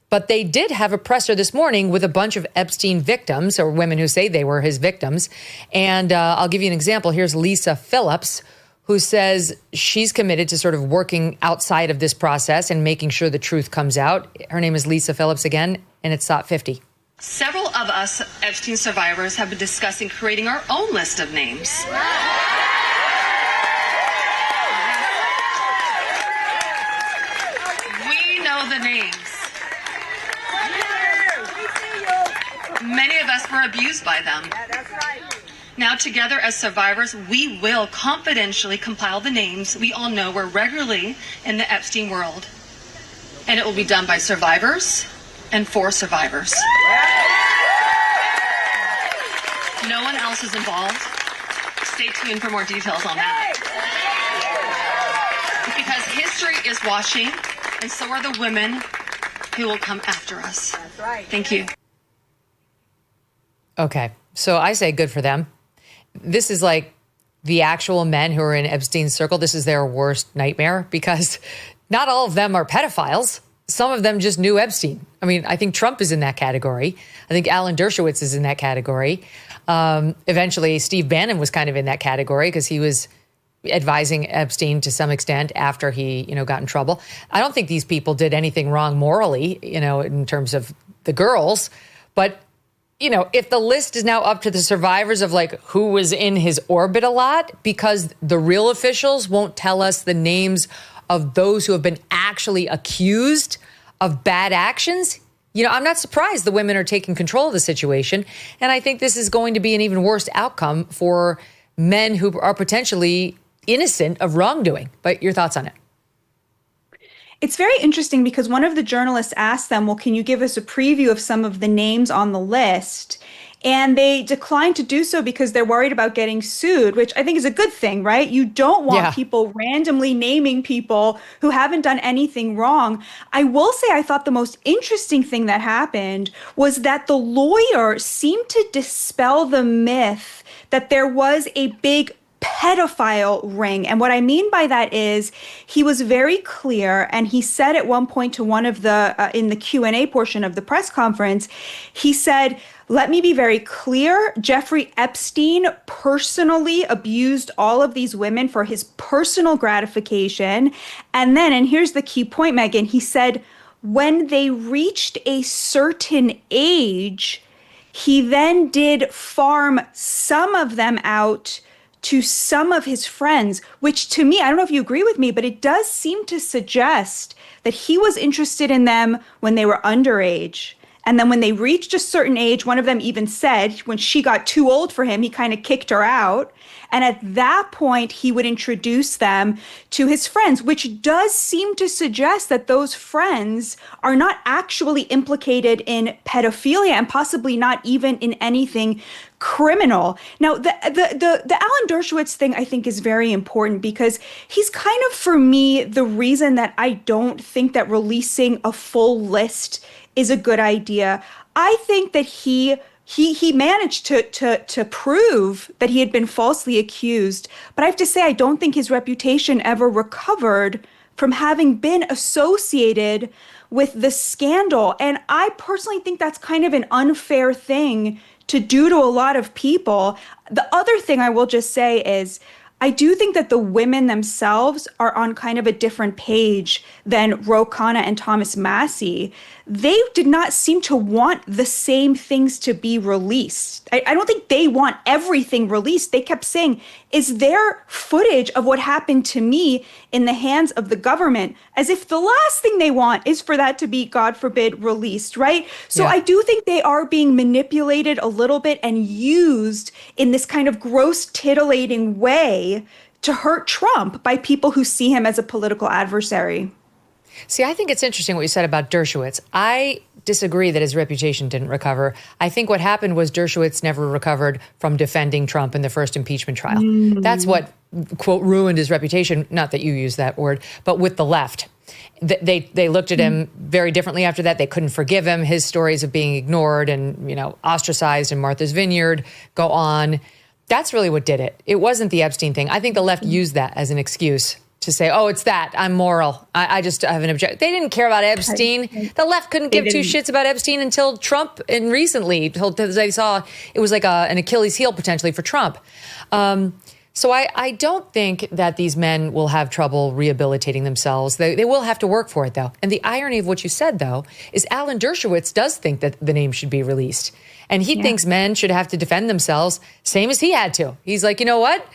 But they did have a presser this morning with a bunch of Epstein victims, or women who say they were his victims. And I'll give you an example. Here's Lisa Phillips, who says she's committed to sort of working outside of this process and making sure the truth comes out. Her name is Lisa Phillips again, and it's Thought 50. Several of us Epstein survivors have been discussing creating our own list of names. The names. Many of us were abused by them. Now, together as survivors, we will confidentially compile the names we all know were regularly in the Epstein world. And it will be done by survivors and for survivors. No one else is involved. Stay tuned for more details on that. Because history is watching, and so are the women who will come after us. That's right. Thank you. Okay, so I say good for them. This is like the actual men who are in Epstein's circle. This is their worst nightmare, because not all of them are pedophiles. Some of them just knew Epstein. I mean, I think Trump is in that category. I think Alan Dershowitz is in that category. Eventually, Steve Bannon was kind of in that category, because he was advising Epstein to some extent after he, got in trouble. I don't think these people did anything wrong morally, in terms of the girls. But, if the list is now up to the survivors of who was in his orbit a lot, because the real officials won't tell us the names of those who have been actually accused of bad actions, I'm not surprised the women are taking control of the situation. And I think this is going to be an even worse outcome for men who are potentially innocent of wrongdoing. But your thoughts on it? It's very interesting, because one of the journalists asked them, well, can you give us a preview of some of the names on the list? And they declined to do so because they're worried about getting sued, which I think is a good thing, right? You don't want people randomly naming people who haven't done anything wrong. I will say I thought the most interesting thing that happened was that the lawyer seemed to dispel the myth that there was a big pedophile ring. And what I mean by that is he was very clear, and he said at one point to one of the, in the Q&A portion of the press conference, he said, let me be very clear, Jeffrey Epstein personally abused all of these women for his personal gratification. And then, and here's the key point, Megyn, he said, when they reached a certain age, he then did farm some of them out to some of his friends, which to me, I don't know if you agree with me, but it does seem to suggest that he was interested in them when they were underage. And then when they reached a certain age, one of them even said when she got too old for him, he kind of kicked her out. And at that point, he would introduce them to his friends, which does seem to suggest that those friends are not actually implicated in pedophilia, and possibly not even in anything criminal. Now, the Alan Dershowitz thing, I think, is very important, because he's kind of, for me, the reason that I don't think that releasing a full list is a good idea. I think that he managed to prove that he had been falsely accused. But I have to say, I don't think his reputation ever recovered from having been associated with the scandal. And I personally think that's kind of an unfair thing to do to a lot of people. The other thing I will just say is, I do think that the women themselves are on kind of a different page than Ro Khanna and Thomas Massey. they did not seem to want the same things to be released. I don't think they want everything released. They kept saying, is there footage of what happened to me in the hands of the government? As if the last thing they want is for that to be, God forbid, released, right? So I do think they are being manipulated a little bit and used in this kind of gross, titillating way to hurt Trump by people who see him as a political adversary. See, I think it's interesting what you said about Dershowitz. I disagree that his reputation didn't recover. I think what happened was Dershowitz never recovered from defending Trump in the first impeachment trial. That's what, quote, ruined his reputation. Not that you use that word, but with the left. They looked at him very differently after that. They couldn't forgive him. His stories of being ignored and, ostracized in Martha's Vineyard go on. That's really what did it. It wasn't the Epstein thing. I think the left used that as an excuse to say, oh, it's that. I'm moral. I just have an objection. They didn't care about Epstein. The left couldn't give two shits about Epstein until Trump, and recently, they saw it was like an Achilles heel potentially for Trump. So I don't think that these men will have trouble rehabilitating themselves. They will have to work for it, though. And the irony of what you said, though, is Alan Dershowitz does think that the name should be released. And he thinks men should have to defend themselves, same as he had to. He's like, you know what?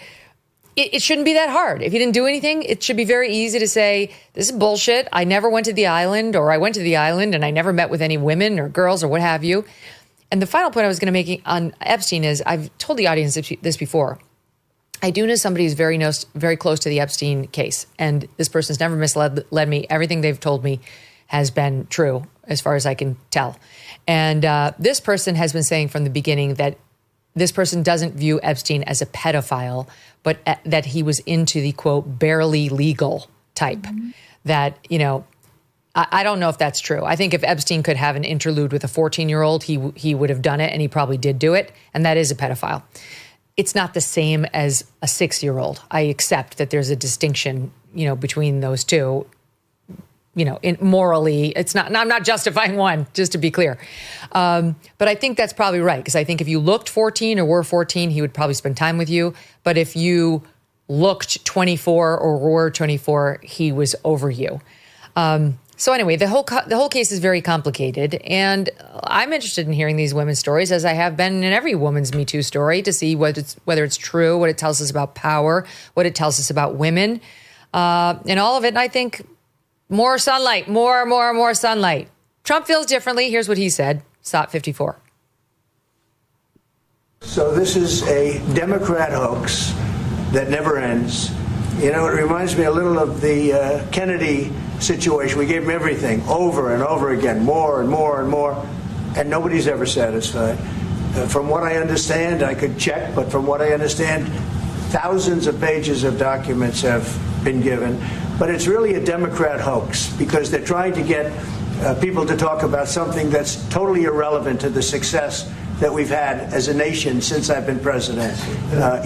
It shouldn't be that hard. If you didn't do anything, it should be very easy to say, this is bullshit. I never went to the island, or I went to the island and I never met with any women or girls or what have you. And the final point I was going to make on Epstein is, I've told the audience this before. I do know somebody who's very close to the Epstein case, and this person's never misled me. Everything they've told me has been true, as far as I can tell. And this person has been saying from the beginning that this person doesn't view Epstein as a pedophile, but that he was into the, quote, barely legal type. That, I don't know if that's true. I think if Epstein could have an interlude with a 14-year-old, he would have done it, and he probably did do it, and that is a pedophile. It's not the same as a 6-year-old. I accept that there's a distinction, between those two. Morally, it's not. I'm not justifying one, just to be clear. But I think that's probably right, because I think if you looked 14 or were 14, he would probably spend time with you. But if you looked 24 or were 24, he was over you. So anyway, the whole case is very complicated, and I'm interested in hearing these women's stories, as I have been in every woman's Me Too story, to see whether it's true, what it tells us about power, what it tells us about women, and all of it. And I think more sunlight, more sunlight. Trump feels differently. Here's what he said. SOT 54. So this is a Democrat hoax that never ends. It reminds me a little of the Kennedy situation. We gave him everything over and over again, more and more and more, and nobody's ever satisfied. From what I understand, I could check, but from what I understand, thousands of pages of documents have been given. But it's really a Democrat hoax, because they're trying to get people to talk about something that's totally irrelevant to the success that we've had as a nation since I've been president.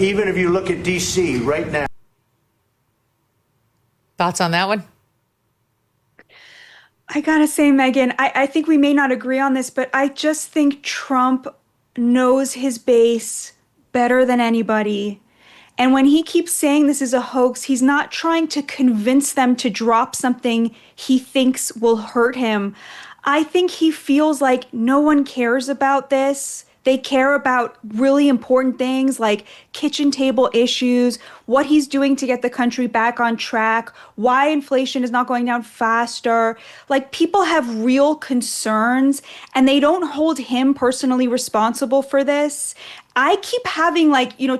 Even if you look at D.C. right now. Thoughts on that one? I gotta say, Megyn, I think we may not agree on this, but I just think Trump knows his base better than anybody. And when he keeps saying this is a hoax, he's not trying to convince them to drop something he thinks will hurt him. I think he feels like no one cares about this. They care about really important things like kitchen table issues, what he's doing to get the country back on track, why inflation is not going down faster. Like, people have real concerns, and they don't hold him personally responsible for this. I keep having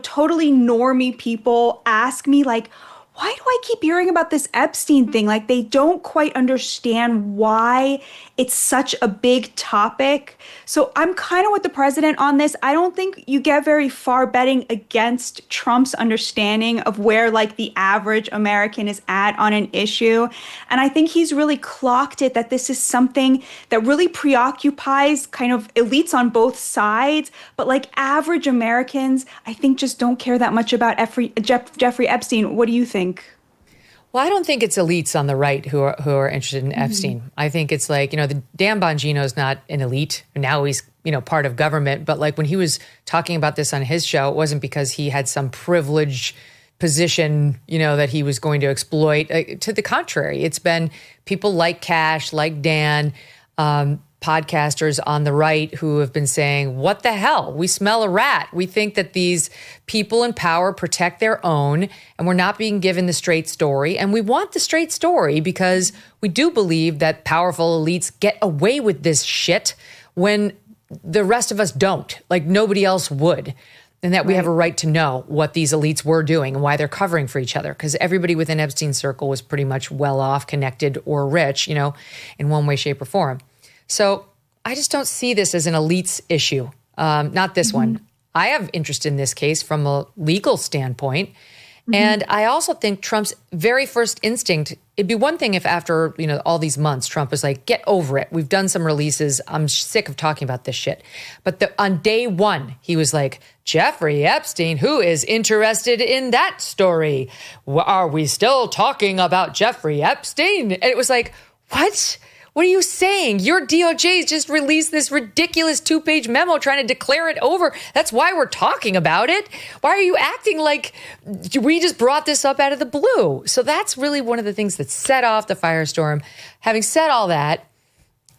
totally normie people ask me why do I keep hearing about this Epstein thing? Like, they don't quite understand why it's such a big topic. So I'm kind of with the president on this. I don't think you get very far betting against Trump's understanding of where the average American is at on an issue. And I think he's really clocked it that this is something that really preoccupies kind of elites on both sides. But average Americans, I think, just don't care that much about Jeffrey Epstein. What do you think? Well, I don't think it's elites on the right who are interested in Epstein. I think it's the Dan Bongino's not an elite. Now he's, part of government. But when he was talking about this on his show, it wasn't because he had some privileged position, that he was going to exploit. To the contrary, it's been people like Cash, like Dan, podcasters on the right who have been saying, what the hell? We smell a rat. We think that these people in power protect their own, and we're not being given the straight story. And we want the straight story because we do believe that powerful elites get away with this shit when the rest of us don't, like nobody else would. And that we have a right to know what these elites were doing and why they're covering for each other. Because everybody within Epstein's circle was pretty much well off, connected, or rich, you know, in one way, shape, or form. So I just don't see this as an elites issue. Not this one. I have interest in this case from a legal standpoint. And I also think Trump's very first instinct, it'd be one thing if after, you know, all these months, Trump was like, get over it. We've done some releases. I'm sick of talking about this shit. But on day one, he was like, Jeffrey Epstein, who is interested in that story? Are we still talking about Jeffrey Epstein? And it was like, what? What are you saying? Your DOJ just released this ridiculous 2-page memo trying to declare it over. That's why we're talking about it. Why are you acting like we just brought this up out of the blue? So that's really one of the things that set off the firestorm. Having said all that,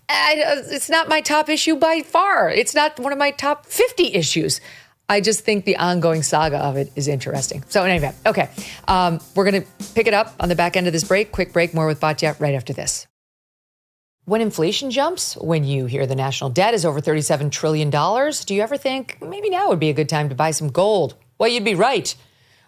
it's not my top issue by far. It's not one of my top 50 issues. I just think the ongoing saga of it is interesting. So anyway, okay. We're going to pick it up on the back end of this break. Quick break, more with Batya right after this. When inflation jumps, when you hear the national debt is over $37 trillion, do you ever think maybe now would be a good time to buy some gold? Well, you'd be right.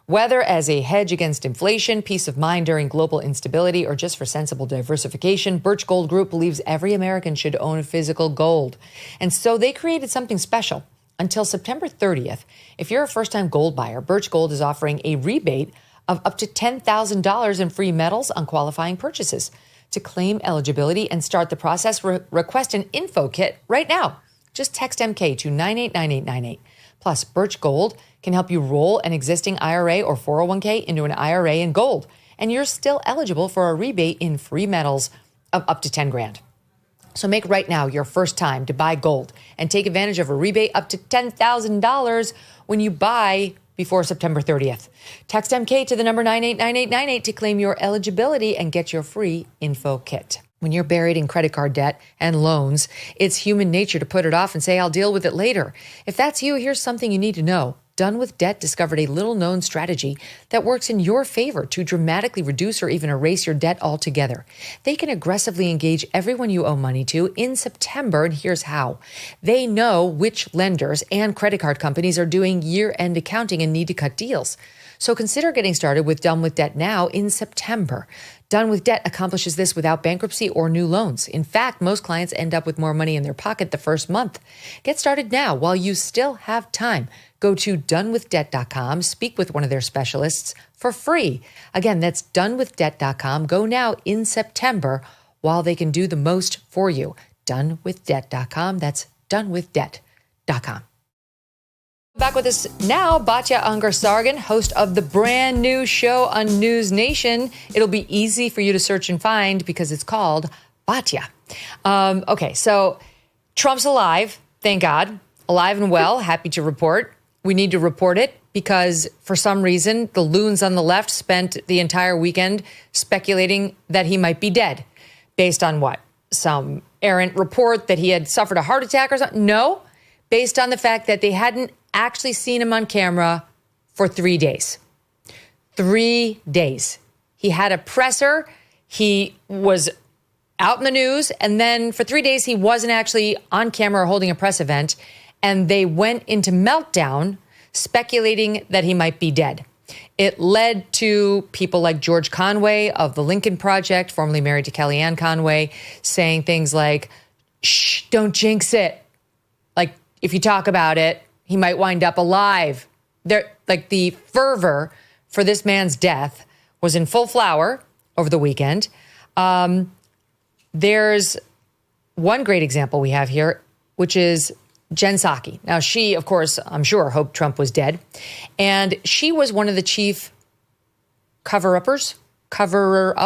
Whether as a hedge against inflation, peace of mind during global instability, or just for sensible diversification, Birch Gold Group believes every American should own a physical gold. And so they created something special. Until September 30th, if you're a first-time gold buyer, Birch Gold is offering a rebate of up to $10,000 in free metals on qualifying purchases. To claim eligibility and start the process, request an info kit right now. Just text MK to 989898. Plus, Birch Gold can help you roll an existing IRA or 401k into an IRA in gold, and you're still eligible for a rebate in free metals of up to 10 grand. So make right now your first time to buy gold and take advantage of a rebate up to $10,000 when you buy before September 30th. Text MK to the number 989898 to claim your eligibility and get your free info kit. When you're buried in credit card debt and loans, it's human nature to put it off and say, I'll deal with it later. If that's you, here's something you need to know. Done with Debt discovered a little-known strategy that works in your favor to dramatically reduce or even erase your debt altogether. They can aggressively engage everyone you owe money to in September, and here's how. They know which lenders and credit card companies are doing year-end accounting and need to cut deals. So consider getting started with Done with Debt now in September. Done with Debt accomplishes this without bankruptcy or new loans. In fact, most clients end up with more money in their pocket the first month. Get started now while you still have time. Go to donewithdebt.com, speak with one of their specialists for free. Again, that's donewithdebt.com. Go now in September while they can do the most for you. Donewithdebt.com. That's donewithdebt.com. Back with us now, Batya Ungar-Sargon, host of the brand new show on News Nation. It'll be easy for you to search and find because it's called Batya. Okay, so Trump's alive, thank God. Alive and well, happy to report. We need to report it because for some reason, the loons on the left spent the entire weekend speculating that he might be dead. Based on what? Some errant report that he had suffered a heart attack or something? No, based on the fact that they hadn't actually seen him on camera for 3 days. 3 days. He had a presser. He was out in the news. And then for 3 days, he wasn't actually on camera or holding a press event. And they went into meltdown, speculating that he might be dead. It led to people like George Conway of the Lincoln Project, formerly married to Kellyanne Conway, saying things like, shh, don't jinx it. Like, if you talk about it, he might wind up alive. Like, the fervor for this man's death was in full flower over the weekend. There's one great example we have here, which is Jen Psaki. Now, she, of course, I'm sure, hoped Trump was dead. And she was one of the chief cover-uppers for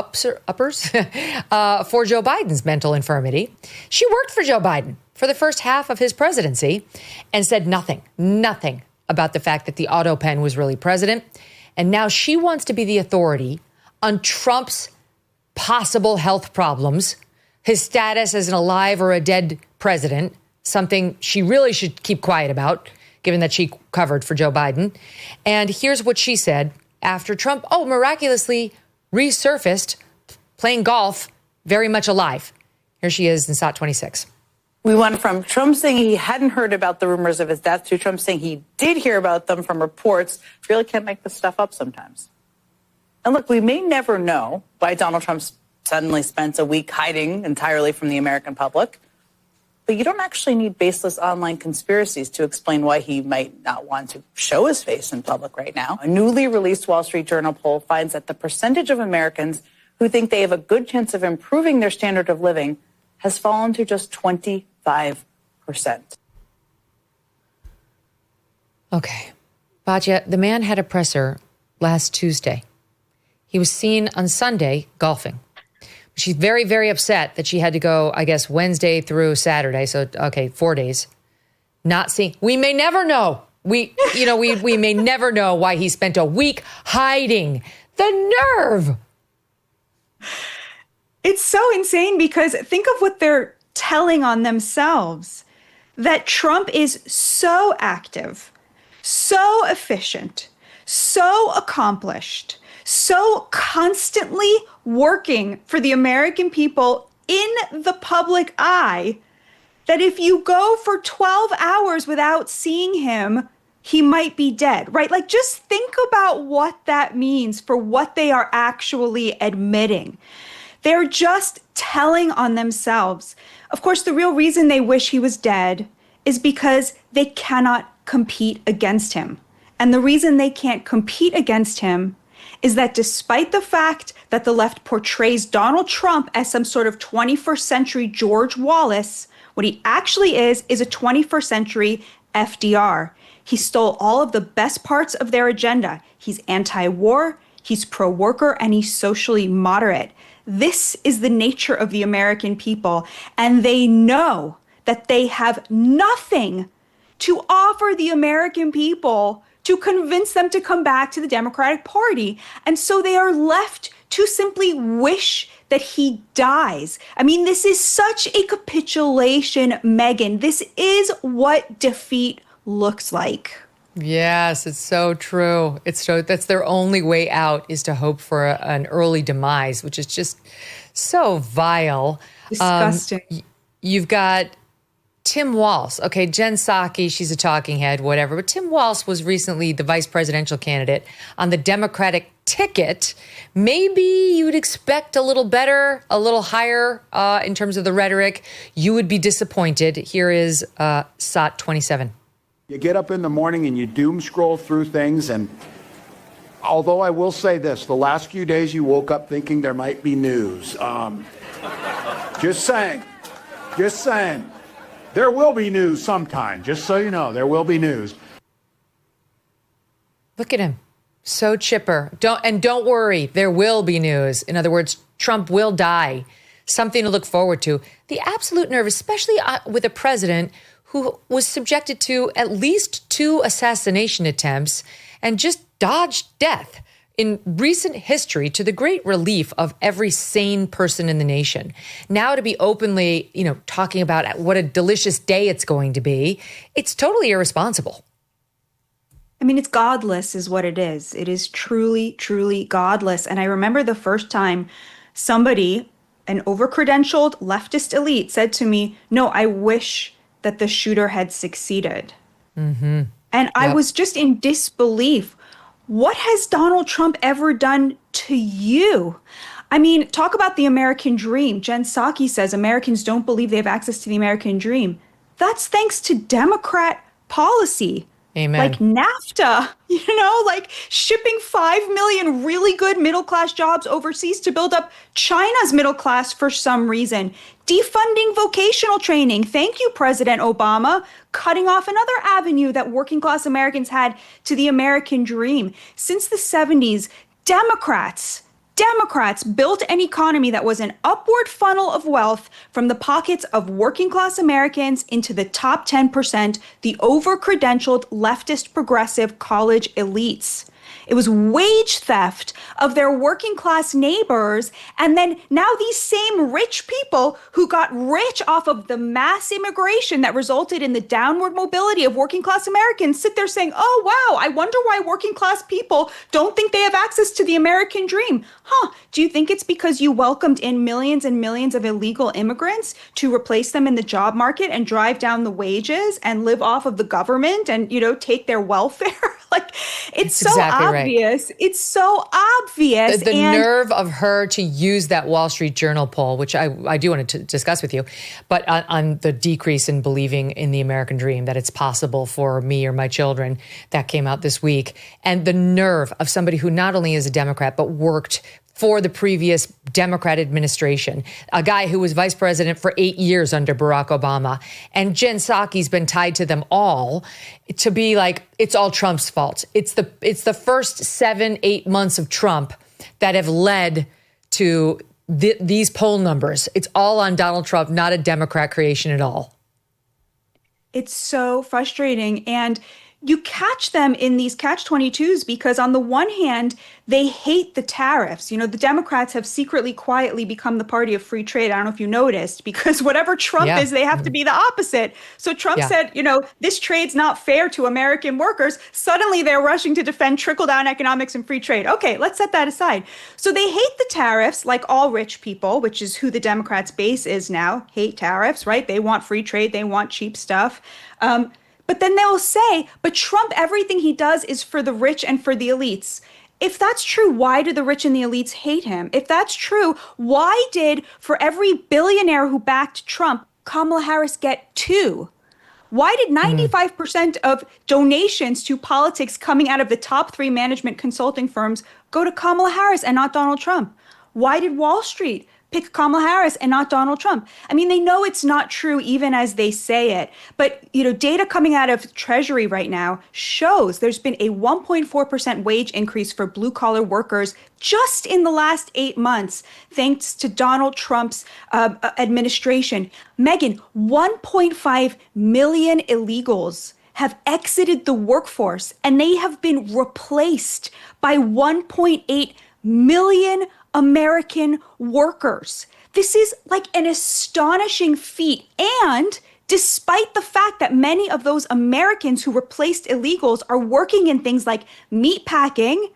Joe Biden's mental infirmity. She worked for Joe Biden for the first half of his presidency and said nothing about the fact that the auto pen was really president. And now she wants to be the authority on Trump's possible health problems. his status as an alive or a dead president, something she really should keep quiet about, given that she covered for Joe Biden. And here's what she said after Trump, miraculously resurfaced playing golf, very much alive. Here she is in SOT 26. We went from Trump saying he hadn't heard about the rumors of his death to Trump saying he did hear about them from reports. Really can't make this stuff up sometimes. And look, we may never know why Donald Trump suddenly spent a week hiding entirely from the American public. But you don't actually need baseless online conspiracies to explain why he might not want to show his face in public right now. A newly released Wall Street Journal poll finds that the percentage of Americans who think they have a good chance of improving their standard of living has fallen to just 25%. Okay. Batya, the man had a presser last Tuesday. He was seen on Sunday golfing. She's very, very upset that she had to go, I guess, Wednesday through Saturday. So, 4 days. Not seeing. We may never know. We may never know why he spent a week hiding. The nerve. It's so insane because think of what they're telling on themselves. That Trump is so active, so efficient, so accomplished, so constantly working for the American people in the public eye that if you go for 12 hours without seeing him, he might be dead, right? Like, just think about what that means for what they are actually admitting. They're just telling on themselves. Of course, the real reason they wish he was dead is because they cannot compete against him. And the reason they can't compete against him is that despite the fact that the left portrays Donald Trump as some sort of 21st century George Wallace, what he actually is a 21st century FDR. He stole all of the best parts of their agenda. He's anti-war, he's pro-worker, and he's socially moderate. This is the nature of the American people, and they know that they have nothing to offer the American people to convince them to come back to the Democratic Party. And so they are left to simply wish that he dies. I mean, this is such a capitulation, Megyn. This is what defeat looks like. Yes, it's so true. That's their only way out, is to hope for an early demise, which is just so vile. Disgusting. You've got Tim Walz. Okay, Jen Psaki, she's a talking head, whatever. But Tim Walz was recently the vice presidential candidate on the Democratic ticket. Maybe you would expect a little better, a little higher in terms of the rhetoric. You would be disappointed. Here is SOT 27. You get up in the morning and you doom scroll through things, and although I will say this, the last few days you woke up thinking there might be news. Just saying. There will be news sometime, just so you know, there will be news. Look at him. So chipper. Don't worry, there will be news. In other words, Trump will die. Something to look forward to. The absolute nerve, especially with a president who was subjected to at least 2 assassination attempts and just dodged death in recent history, to the great relief of every sane person in the nation. Now to be openly, talking about what a delicious day it's going to be, it's totally irresponsible. I mean, it's godless is what it is. It is truly, truly godless. And I remember the first time somebody, an over-credentialed leftist elite, said to me, no, I wish that the shooter had succeeded. Mm-hmm. And I was just in disbelief. What has Donald Trump ever done to you? I mean, talk about the American dream. Jen Psaki says Americans don't believe they have access to the American dream. That's thanks to Democrat policy. Amen. Like NAFTA, like shipping 5 million really good middle-class jobs overseas to build up China's middle class for some reason. Defunding vocational training. Thank you, President Obama. Cutting off another avenue that working class Americans had to the American dream. Since the 70s, Democrats built an economy that was an upward funnel of wealth from the pockets of working class Americans into the top 10%, the over-credentialed leftist progressive college elites. It was wage theft of their working class neighbors. And then now these same rich people who got rich off of the mass immigration that resulted in the downward mobility of working class Americans sit there saying, oh, wow, I wonder why working class people don't think they have access to the American dream. Do you think it's because you welcomed in millions and millions of illegal immigrants to replace them in the job market and drive down the wages and live off of the government and, take their welfare? Like, it's so exactly obvious. Right. It's so obvious. The nerve of her to use that Wall Street Journal poll, which I do want to discuss with you, but on the decrease in believing in the American dream, that it's possible for me or my children, that came out this week. And the nerve of somebody who not only is a Democrat, but worked for the previous Democrat administration, a guy who was vice president for 8 years under Barack Obama. And Jen Psaki's been tied to them all to be like, it's all Trump's fault. It's the first 7-8 months of Trump that have led to these poll numbers. It's all on Donald Trump, not a Democrat creation at all. It's so frustrating. And you catch them in these catch-22s because on the one hand, they hate the tariffs. The Democrats have secretly, quietly become the party of free trade. I don't know if you noticed, because whatever Trump is, they have to be the opposite. So Trump said, this trade's not fair to American workers. Suddenly they're rushing to defend trickle-down economics and free trade. Okay, let's set that aside. So they hate the tariffs like all rich people, which is who the Democrats' base is now, hate tariffs, right? They want free trade. They want cheap stuff. But then they'll say, but Trump, everything he does is for the rich and for the elites. If that's true, why do the rich and the elites hate him? If that's true, why did, for every billionaire who backed Trump, Kamala Harris get 2? Why did 95% of donations to politics coming out of the top 3 management consulting firms go to Kamala Harris and not Donald Trump? Why did Wall Street pick Kamala Harris and not Donald Trump? I mean, they know it's not true even as they say it. But, data coming out of Treasury right now shows there's been a 1.4% wage increase for blue collar workers just in the last 8 months, thanks to Donald Trump's administration. Megyn, 1.5 million illegals have exited the workforce and they have been replaced by 1.8 million American workers. This is like an astonishing feat. And despite the fact that many of those Americans who replaced illegals are working in things like meat packing,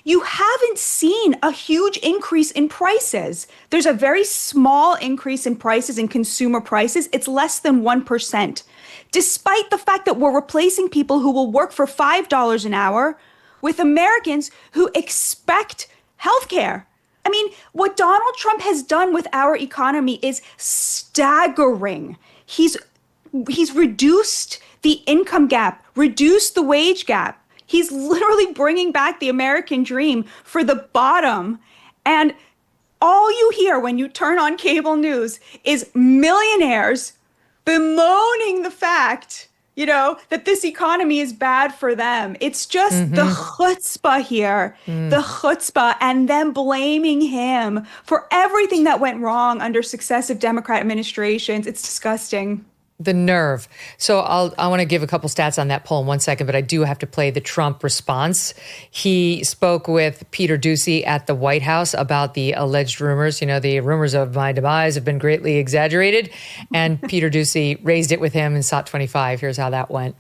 you haven't seen a huge increase in prices. There's a very small increase in prices in consumer prices. It's less than 1%. Despite the fact that we're replacing people who will work for $5 an hour with Americans who expect healthcare. I mean, what Donald Trump has done with our economy is staggering. He's reduced the income gap, reduced the wage gap. He's literally bringing back the American dream for the bottom. And all you hear when you turn on cable news is millionaires bemoaning the fact, that this economy is bad for them. It's just the chutzpah here, the chutzpah, and them blaming him for everything that went wrong under successive Democrat administrations. It's disgusting. The nerve. So I want to give a couple stats on that poll in 1 second, but I do have to play the Trump response. He spoke with Peter Doocy at the White House about the alleged rumors. The rumors of my demise have been greatly exaggerated. And Peter Doocy raised it with him in SOT 25. Here's how that went.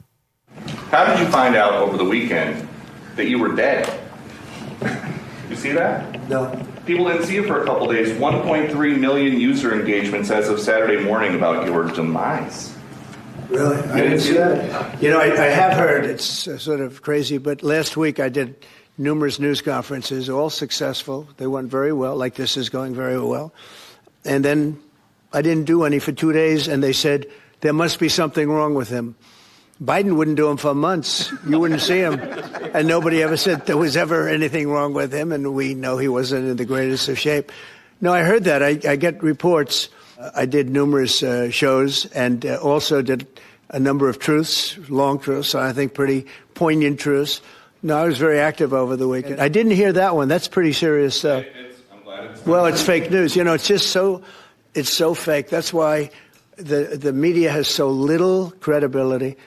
How did you find out over the weekend that you were dead? You see that? No. People didn't see you for a couple days. 1.3 million user engagements as of Saturday morning about your demise. Really? I didn't see that. I have heard, it's sort of crazy, but last week I did numerous news conferences, all successful. They went very well, like this is going very well. And then I didn't do any for 2 days, and they said, there must be something wrong with him. Biden wouldn't do them for months. You wouldn't see him. And nobody ever said there was ever anything wrong with him, and we know he wasn't in the greatest of shape. No, I heard that. I get reports. I did numerous shows and also did a number of truths, long truths, I think pretty poignant truths. No, I was very active over the weekend. I didn't hear that one. That's pretty serious stuff. I'm glad it's well, it's fake news. It's just it's so fake. That's why the media has so little credibility.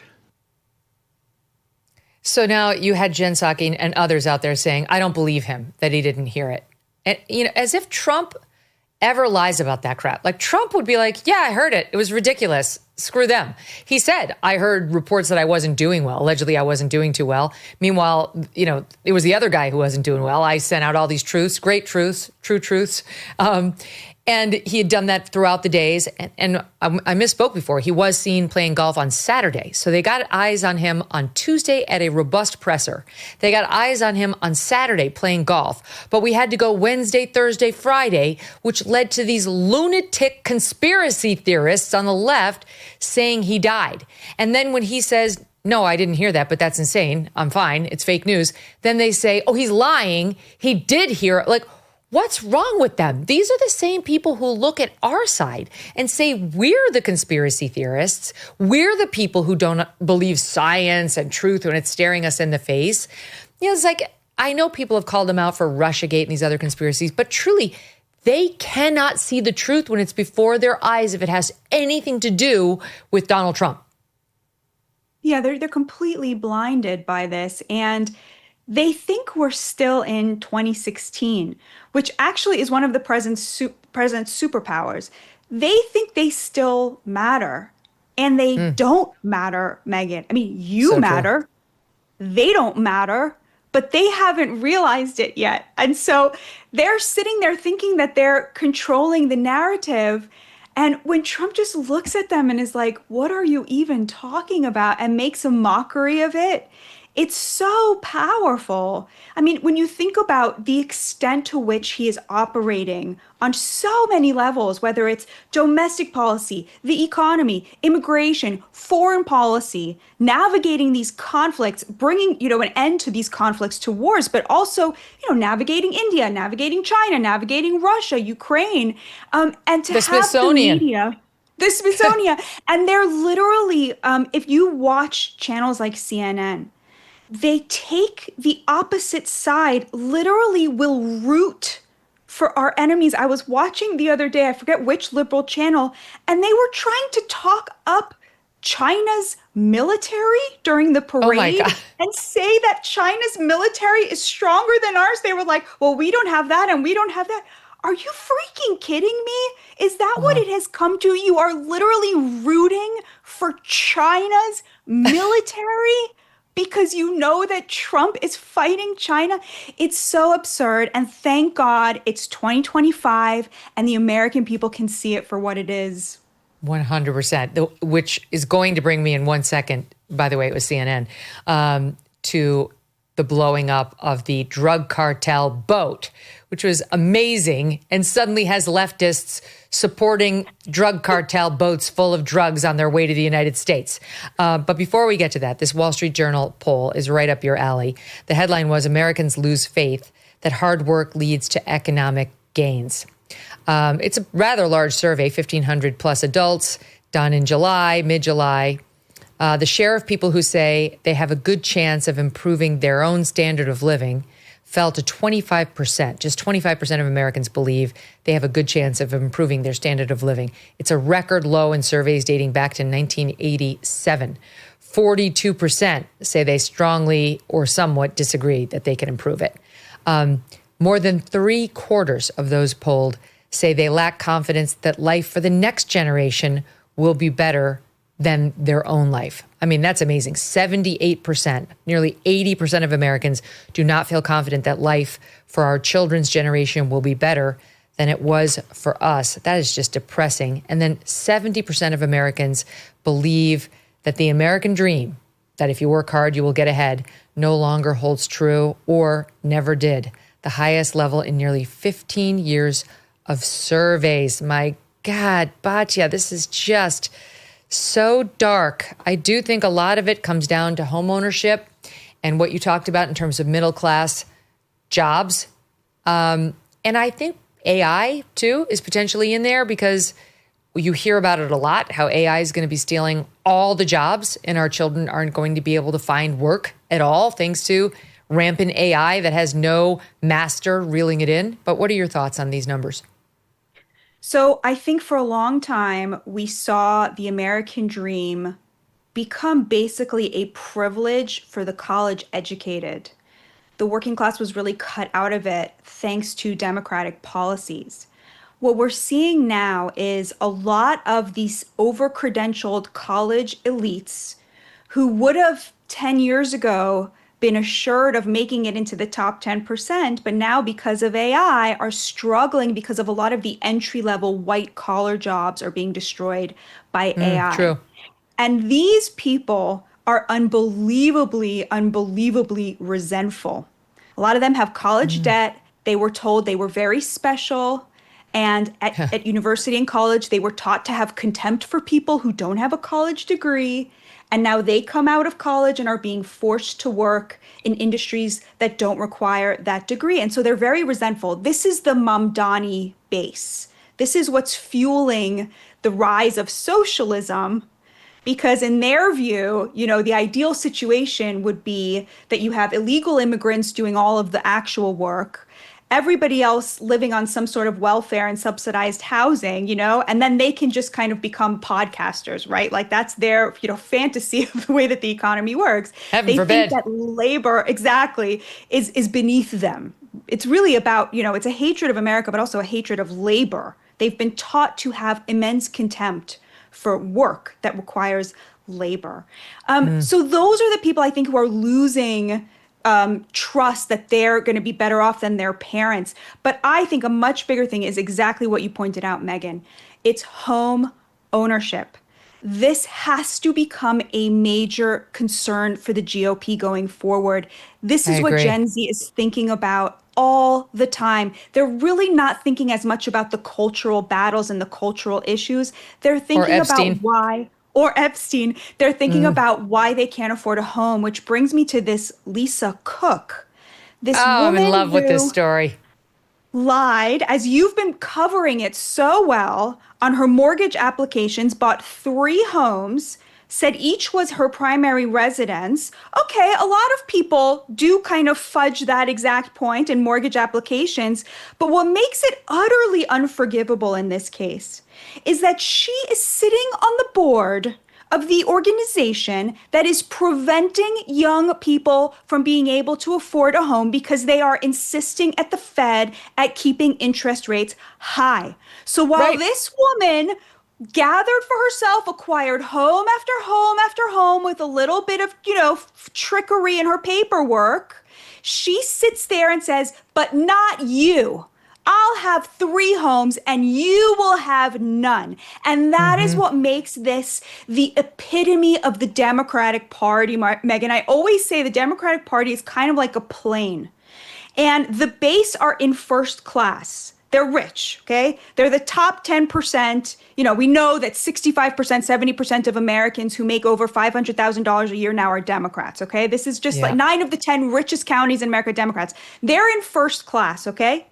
So now you had Jen Psaki and others out there saying, I don't believe him that he didn't hear it. And, as if Trump ever lies about that crap. Like Trump would be like, yeah, I heard it. It was ridiculous. Screw them. He said, I heard reports that I wasn't doing well. Allegedly, I wasn't doing too well. Meanwhile, it was the other guy who wasn't doing well. I sent out all these truths, great truths, true truths. And he had done that throughout the days. And I misspoke before. He was seen playing golf on Saturday. So they got eyes on him on Tuesday at a robust presser. They got eyes on him on Saturday playing golf. But we had to go Wednesday, Thursday, Friday, which led to these lunatic conspiracy theorists on the left saying he died. And then when he says, no, I didn't hear that, but that's insane. I'm fine. It's fake news. Then they say, oh, he's lying. He did hear it. Like, what's wrong with them? These are the same people who look at our side and say we're the conspiracy theorists. We're the people who don't believe science and truth when it's staring us in the face. It's like, I know people have called them out for Russiagate and these other conspiracies, but truly, they cannot see the truth when it's before their eyes if it has anything to do with Donald Trump. Yeah, they're completely blinded by this. And they think we're still in 2016, which actually is one of the president's superpowers. They think they still matter, and they don't matter, Megyn. I mean, you matter. They don't matter, but they haven't realized it yet. And so they're sitting there thinking that they're controlling the narrative. And when Trump just looks at them and is like, what are you even talking about? And makes a mockery of it. It's so powerful. I mean, when you think about the extent to which he is operating on so many levels, whether it's domestic policy, the economy, immigration, foreign policy, navigating these conflicts, bringing, an end to these conflicts, to wars, but also, navigating India, navigating China, navigating Russia, Ukraine, and to have the media. The Smithsonian. And they're literally, if you watch channels like CNN, they take the opposite side, literally will root for our enemies. I was watching the other day, I forget which liberal channel, and they were trying to talk up China's military during the parade and say that China's military is stronger than ours. They were like, well, we don't have that and we don't have that. Are you freaking kidding me? Is that what it has come to? You are literally rooting for China's military? Because you know that Trump is fighting China. It's so absurd. And thank God it's 2025 and the American people can see it for what it is. 100%, which is going to bring me in 1 second, by the way, it was CNN, to the blowing up of the drug cartel boat, which was amazing, and suddenly has leftists supporting drug cartel boats full of drugs on their way to the United States. But before we get to that, this Wall Street Journal poll is right up your alley. The headline was, Americans lose faith that hard work leads to economic gains. It's a rather large survey, 1,500 plus adults, done in July, mid-July. The share of people who say they have a good chance of improving their own standard of living fell to 25%. Just 25% of Americans believe they have a good chance of improving their standard of living. It's a record low in surveys dating back to 1987. 42% say they strongly or somewhat disagree that they can improve it. More than 3/4 of those polled say they lack confidence that life for the next generation will be better than their own life. I mean, that's amazing. 78%, nearly 80% of Americans do not feel confident that life for our children's generation will be better than it was for us. That is just depressing. And then 70% of Americans believe that the American dream, that if you work hard, you will get ahead, no longer holds true or never did. The highest level in nearly 15 years of surveys. My God, Batya, this is just so dark. I do think a lot of it comes down to home ownership and what you talked about in terms of middle class jobs. And I think AI, too, is potentially in there because you hear about it a lot, how AI is going to be stealing all the jobs and our children aren't going to be able to find work at all, thanks to rampant AI that has no master reeling it in. But what are your thoughts on these numbers? So I think for a long time, we saw the American dream become basically a privilege for the college educated. The working class was really cut out of it thanks to Democratic policies. What we're seeing now is a lot of these over-credentialed college elites who would have 10 years ago been assured of making it into the top 10%, but now because of AI are struggling because of a lot of the entry-level white-collar jobs are being destroyed by AI. True. And these people are unbelievably resentful. A lot of them have college debt. They were told they were very special. And at university and college, they were taught to have contempt for people who don't have a college degree. And now they come out of college and are being forced to work in industries that don't require that degree. And so they're very resentful. This is the Mamdani base. This is what's fueling the rise of socialism. Because in their view, you know, the ideal situation would be that you have illegal immigrants doing all of the actual work, everybody else living on some sort of welfare and subsidized housing, you know, and then they can just kind of become podcasters, right? Like that's their, you know, fantasy of the way that the economy works. Heaven forbid. Think that labor exactly is beneath them. It's really about, you know, it's a hatred of America, but also a hatred of labor. They've been taught to have immense contempt for work that requires labor. So those are the people I think who are losing trust that they're going to be better off than their parents. But I think a much bigger thing is exactly what you pointed out, Megyn. It's home ownership. This has to become a major concern for the GOP going forward. This is what Gen Z is thinking about all the time. They're really not thinking as much about the cultural battles and the cultural issues. They're thinking about why, or Epstein, they're thinking about why they can't afford a home, which brings me to this Lisa Cook. This I'm in love with this story. Lied, as you've been covering it so well, on her mortgage applications, bought 3 homes, said each was her primary residence. Okay, a lot of people do kind of fudge that exact point in mortgage applications, but what makes it utterly unforgivable in this case is that she is sitting on the board of the organization that is preventing young people from being able to afford a home because they are insisting at the Fed at keeping interest rates high. So while this woman gathered for herself, acquired home after home after home with a little bit of, you know, trickery in her paperwork, she sits there and says, but not you. I'll have 3 homes and you will have none. And that is what makes this the epitome of the Democratic Party, Megyn. I always say the Democratic Party is kind of like a plane. And the base are in first class. They're rich, okay? They're the top 10%. You know, we know that 65%, 70% of Americans who make over $500,000 a year now are Democrats, okay? This is just like 9 of the 10 richest counties in America are Democrats. They're in first class, okay?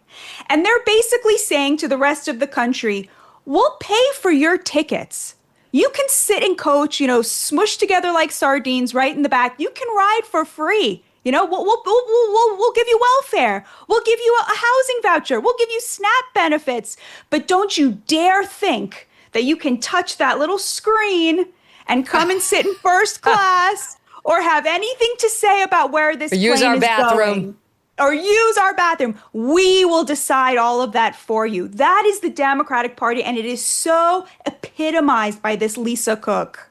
And they're basically saying to the rest of the country, we'll pay for your tickets. You can sit and coach, you know, smush together like sardines right in the back. You can ride for free. You know, we'll give you welfare. We'll give you a housing voucher. We'll give you SNAP benefits. But don't you dare think that you can touch that little screen and come and sit in first class or have anything to say about where this plane is going. Or use our bathroom. We will decide all of that for you. That is the Democratic Party, and it is so epitomized by this Lisa Cook.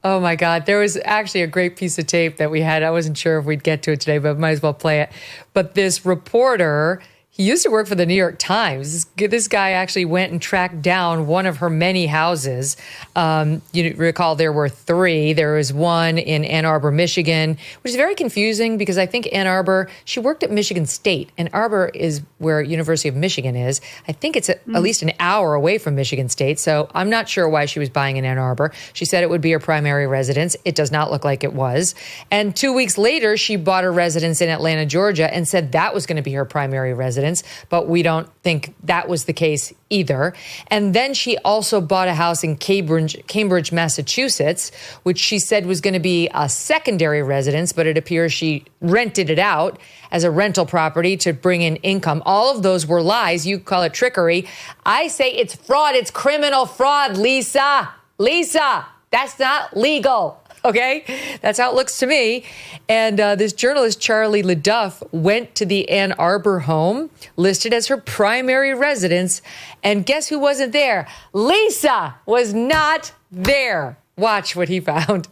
Oh my God. There was actually a great piece of tape that we had. I wasn't sure if we'd get to it today, but might as well play it. But this reporter, he used to work for the New York Times. This guy actually went and tracked down one of her many houses. You recall there were 3. There was one in Ann Arbor, Michigan, which is very confusing because I think Ann Arbor, she worked at Michigan State. Ann Arbor is where University of Michigan is. I think it's at least an hour away from Michigan State. So I'm not sure why she was buying in Ann Arbor. She said it would be her primary residence. It does not look like it was. And 2 weeks later, she bought a residence in Atlanta, Georgia, and said that was going to be her primary residence. But we don't think that was the case either. And then she also bought a house in Cambridge, Massachusetts, which she said was going to be a secondary residence, but it appears she rented it out as a rental property to bring in income. All of those were lies. You call it trickery. I say it's fraud. It's criminal fraud, Lisa. Lisa, that's not legal. Okay, that's how it looks to me. And this journalist, Charlie LeDuff, went to the Ann Arbor home listed as her primary residence. And guess who wasn't there? Lisa was not there. Watch what he found.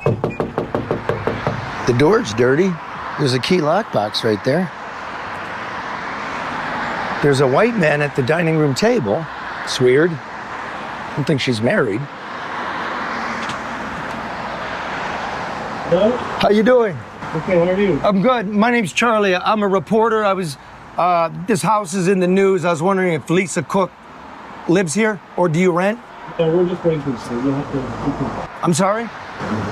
The door's dirty. There's a key lockbox right there. There's a white man at the dining room table. It's weird. I don't think she's married. Hello? How you doing? Okay, how are you? I'm good. My name's Charlie. I'm a reporter. This house is in the news. I was wondering if Lisa Cook lives here, or do you rent? No, we're just renting, so you'll have to... I'm sorry?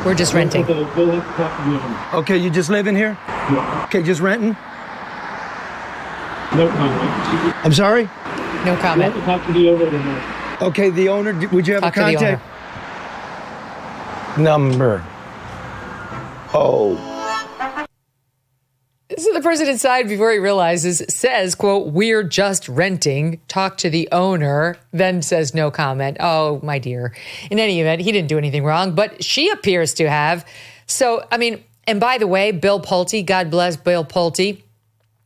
We're just renting. We'll have to talk to the owner. Okay, you just live in here? Yeah. Okay, just renting? No comment. I'm sorry? No comment. We'll have to talk to the owner. Okay, the owner, would you have Talk a to the contact number? Oh. So the person inside, before he realizes, says, quote, "We're just renting. Talk to the owner," then says no comment. Oh, my dear. In any event, he didn't do anything wrong, but she appears to have. So, I mean, and by the way, Bill Pulte, God bless Bill Pulte,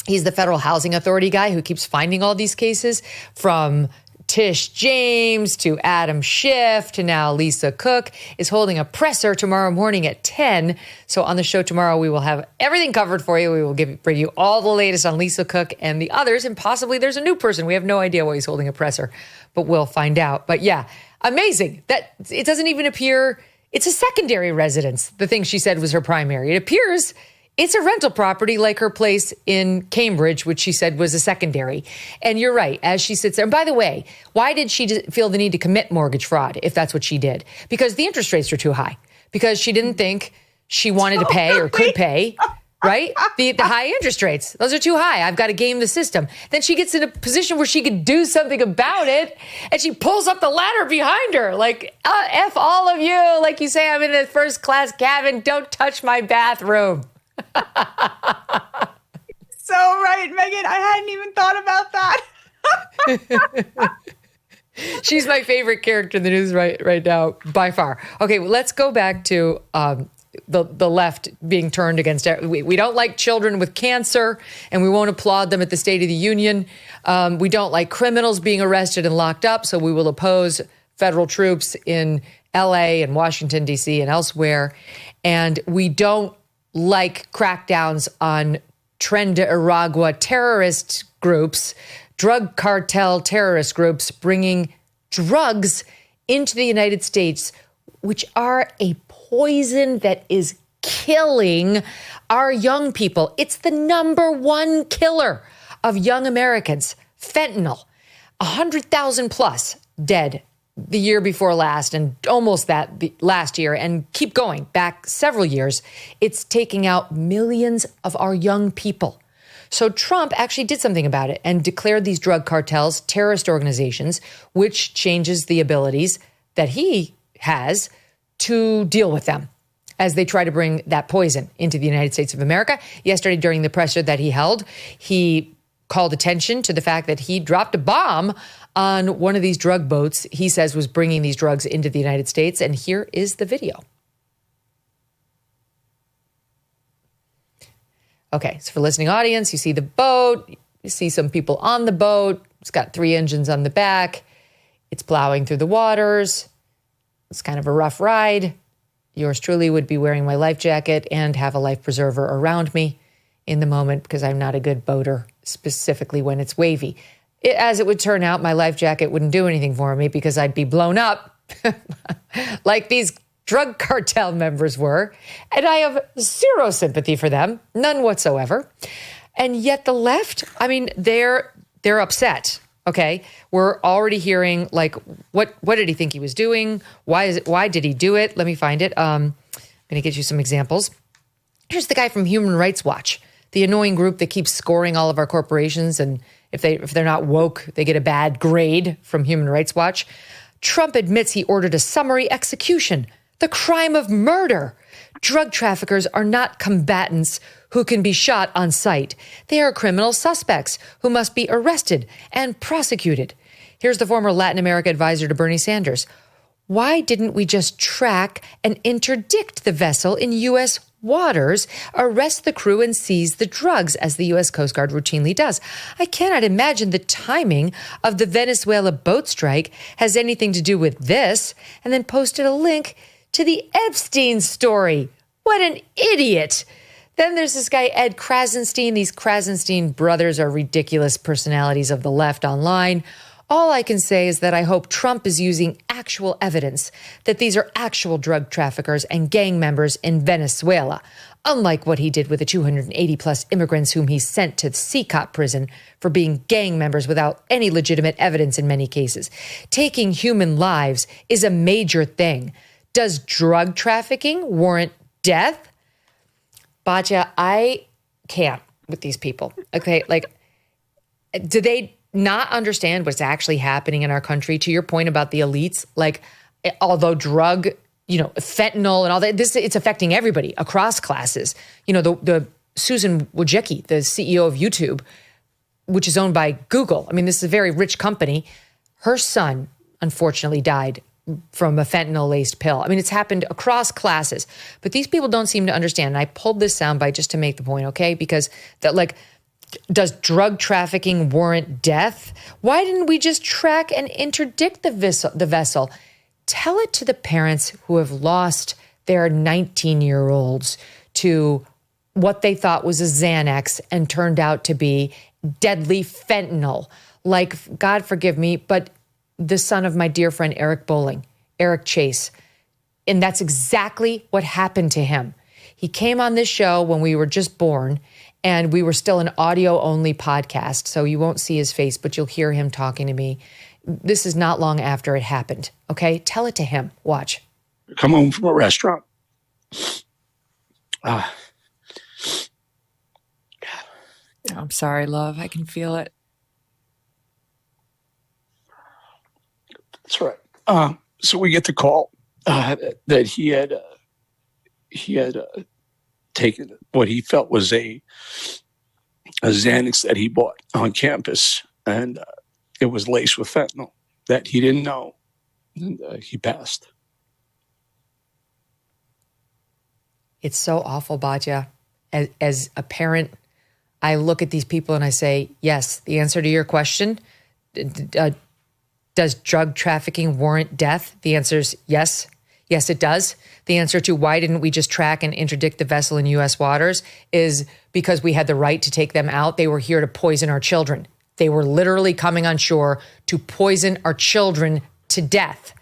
he's the Federal Housing Authority guy who keeps finding all these cases, from Tish James to Adam Schiff to now Lisa Cook, is holding a presser tomorrow morning at 10. So on the show tomorrow, we will have everything covered for you. We will bring you all the latest on Lisa Cook and the others. And possibly there's a new person. We have no idea why he's holding a presser, but we'll find out. But yeah, amazing that it doesn't even appear it's a secondary residence. The thing she said was her primary. It appears it's a rental property like her place in Cambridge, which she said was a secondary. And you're right, as she sits there. And by the way, why did she feel the need to commit mortgage fraud if that's what she did? Because the interest rates are too high. Because she didn't think she wanted to pay or could pay, right? The high interest rates, those are too high. I've got to game the system. Then she gets in a position where she could do something about it, and she pulls up the ladder behind her. Like, F all of you. Like you say, I'm in a first class cabin. Don't touch my bathroom. So right, Megyn. I hadn't even thought about that. She's my favorite character in the news right now, by far. Okay, well, let's go back to the left being turned against. We don't like children with cancer, and we won't applaud them at the State of the Union. We don't like criminals being arrested and locked up, so we will oppose federal troops in L.A. and Washington, D.C. and elsewhere. And we don't like crackdowns on Tren de Aragua terrorist groups, drug cartel terrorist groups bringing drugs into the United States, which are a poison that is killing our young people. It's the number one killer of young Americans. Fentanyl, 100,000 plus dead the year before last, and almost that last year, and keep going back several years. It's taking out millions of our young people. So Trump actually did something about it and declared these drug cartels terrorist organizations, which changes the abilities that he has to deal with them as they try to bring that poison into the United States of America. Yesterday, during the presser that he held, he called attention to the fact that he dropped a bomb on one of these drug boats he says was bringing these drugs into the United States. And here is the video. Okay, so for listening audience, you see the boat, you see some people on the boat. It's got 3 engines on the back. It's plowing through the waters. It's kind of a rough ride. Yours truly would be wearing my life jacket and have a life preserver around me in the moment because I'm not a good boater, specifically when it's wavy. As it would turn out, my life jacket wouldn't do anything for me because I'd be blown up like these drug cartel members were. And I have zero sympathy for them, none whatsoever. And yet the left, I mean, they're upset. Okay, we're already hearing like, what did he think he was doing? Why did he do it? Let me find it. I'm going to get you some examples. Here's the guy from Human Rights Watch, the annoying group that keeps scoring all of our corporations, and if they're not woke, they get a bad grade from Human Rights Watch. Trump admits he ordered a summary execution, the crime of murder. Drug traffickers are not combatants who can be shot on sight. They are criminal suspects who must be arrested and prosecuted. Here's the former Latin America advisor to Bernie Sanders. Why didn't we just track and interdict the vessel in U.S. waters, arrest the crew, and seize the drugs, as the U.S. Coast Guard routinely does? I cannot imagine the timing of the Venezuela boat strike has anything to do with this, and then posted a link to the Epstein story. What an idiot. Then there's this guy, Ed Krasenstein. These Krasenstein brothers are ridiculous personalities of the left online. All I can say is that I hope Trump is using actual evidence that these are actual drug traffickers and gang members in Venezuela, unlike what he did with the 280 plus immigrants whom he sent to CCOP prison for being gang members without any legitimate evidence in many cases. Taking human lives is a major thing. Does drug trafficking warrant death? Batya, I can't with these people. Okay, like, do they not understand what's actually happening in our country? To your point about the elites, like, although drug, fentanyl and all that, it's affecting everybody across classes. The Susan Wojcicki, the CEO of YouTube, which is owned by Google. I mean, this is a very rich company. Her son, unfortunately, died from a fentanyl-laced pill. I mean, it's happened across classes, but these people don't seem to understand. And I pulled this soundbite just to make the point, okay? Because that, like, does drug trafficking warrant death? Why didn't we just track and interdict the vessel? Tell it to the parents who have lost their 19-year-olds to what they thought was a Xanax and turned out to be deadly fentanyl. Like, God forgive me, but the son of my dear friend Eric Chase. And that's exactly what happened to him. He came on this show when we were just born, and we were still an audio-only podcast, so you won't see his face, but you'll hear him talking to me. This is not long after it happened, okay? Tell it to him. Watch. Come home from a restaurant. I'm sorry, love. I can feel it. That's right. So we get the call that he had taken what he felt was a Xanax that he bought on campus, and it was laced with fentanyl that he didn't know, and he passed. It's so awful, Batya. As a parent, I look at these people and I say, yes, the answer to your question, does drug trafficking warrant death? The answer is yes. Yes, it does. The answer to why didn't we just track and interdict the vessel in U.S. waters is because we had the right to take them out. They were here to poison our children. They were literally coming on shore to poison our children to death.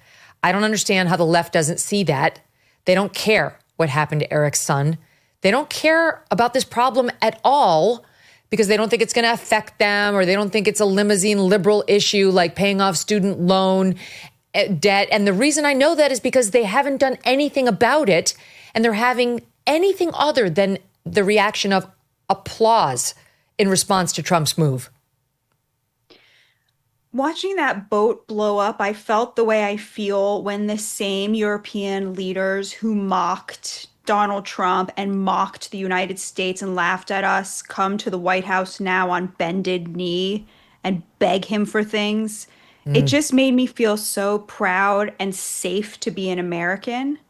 I don't understand how the left doesn't see that. They don't care what happened to Eric's son. They don't care about this problem at all because they don't think it's going to affect them, or they don't think it's a limousine liberal issue like paying off student loan debt. And the reason I know that is because they haven't done anything about it, and they're having anything other than the reaction of applause in response to Trump's move. Watching that boat blow up, I felt the way I feel when the same European leaders who mocked Donald Trump and mocked the United States and laughed at us come to the White House now on bended knee and beg him for things. It just made me feel so proud and safe to be an American.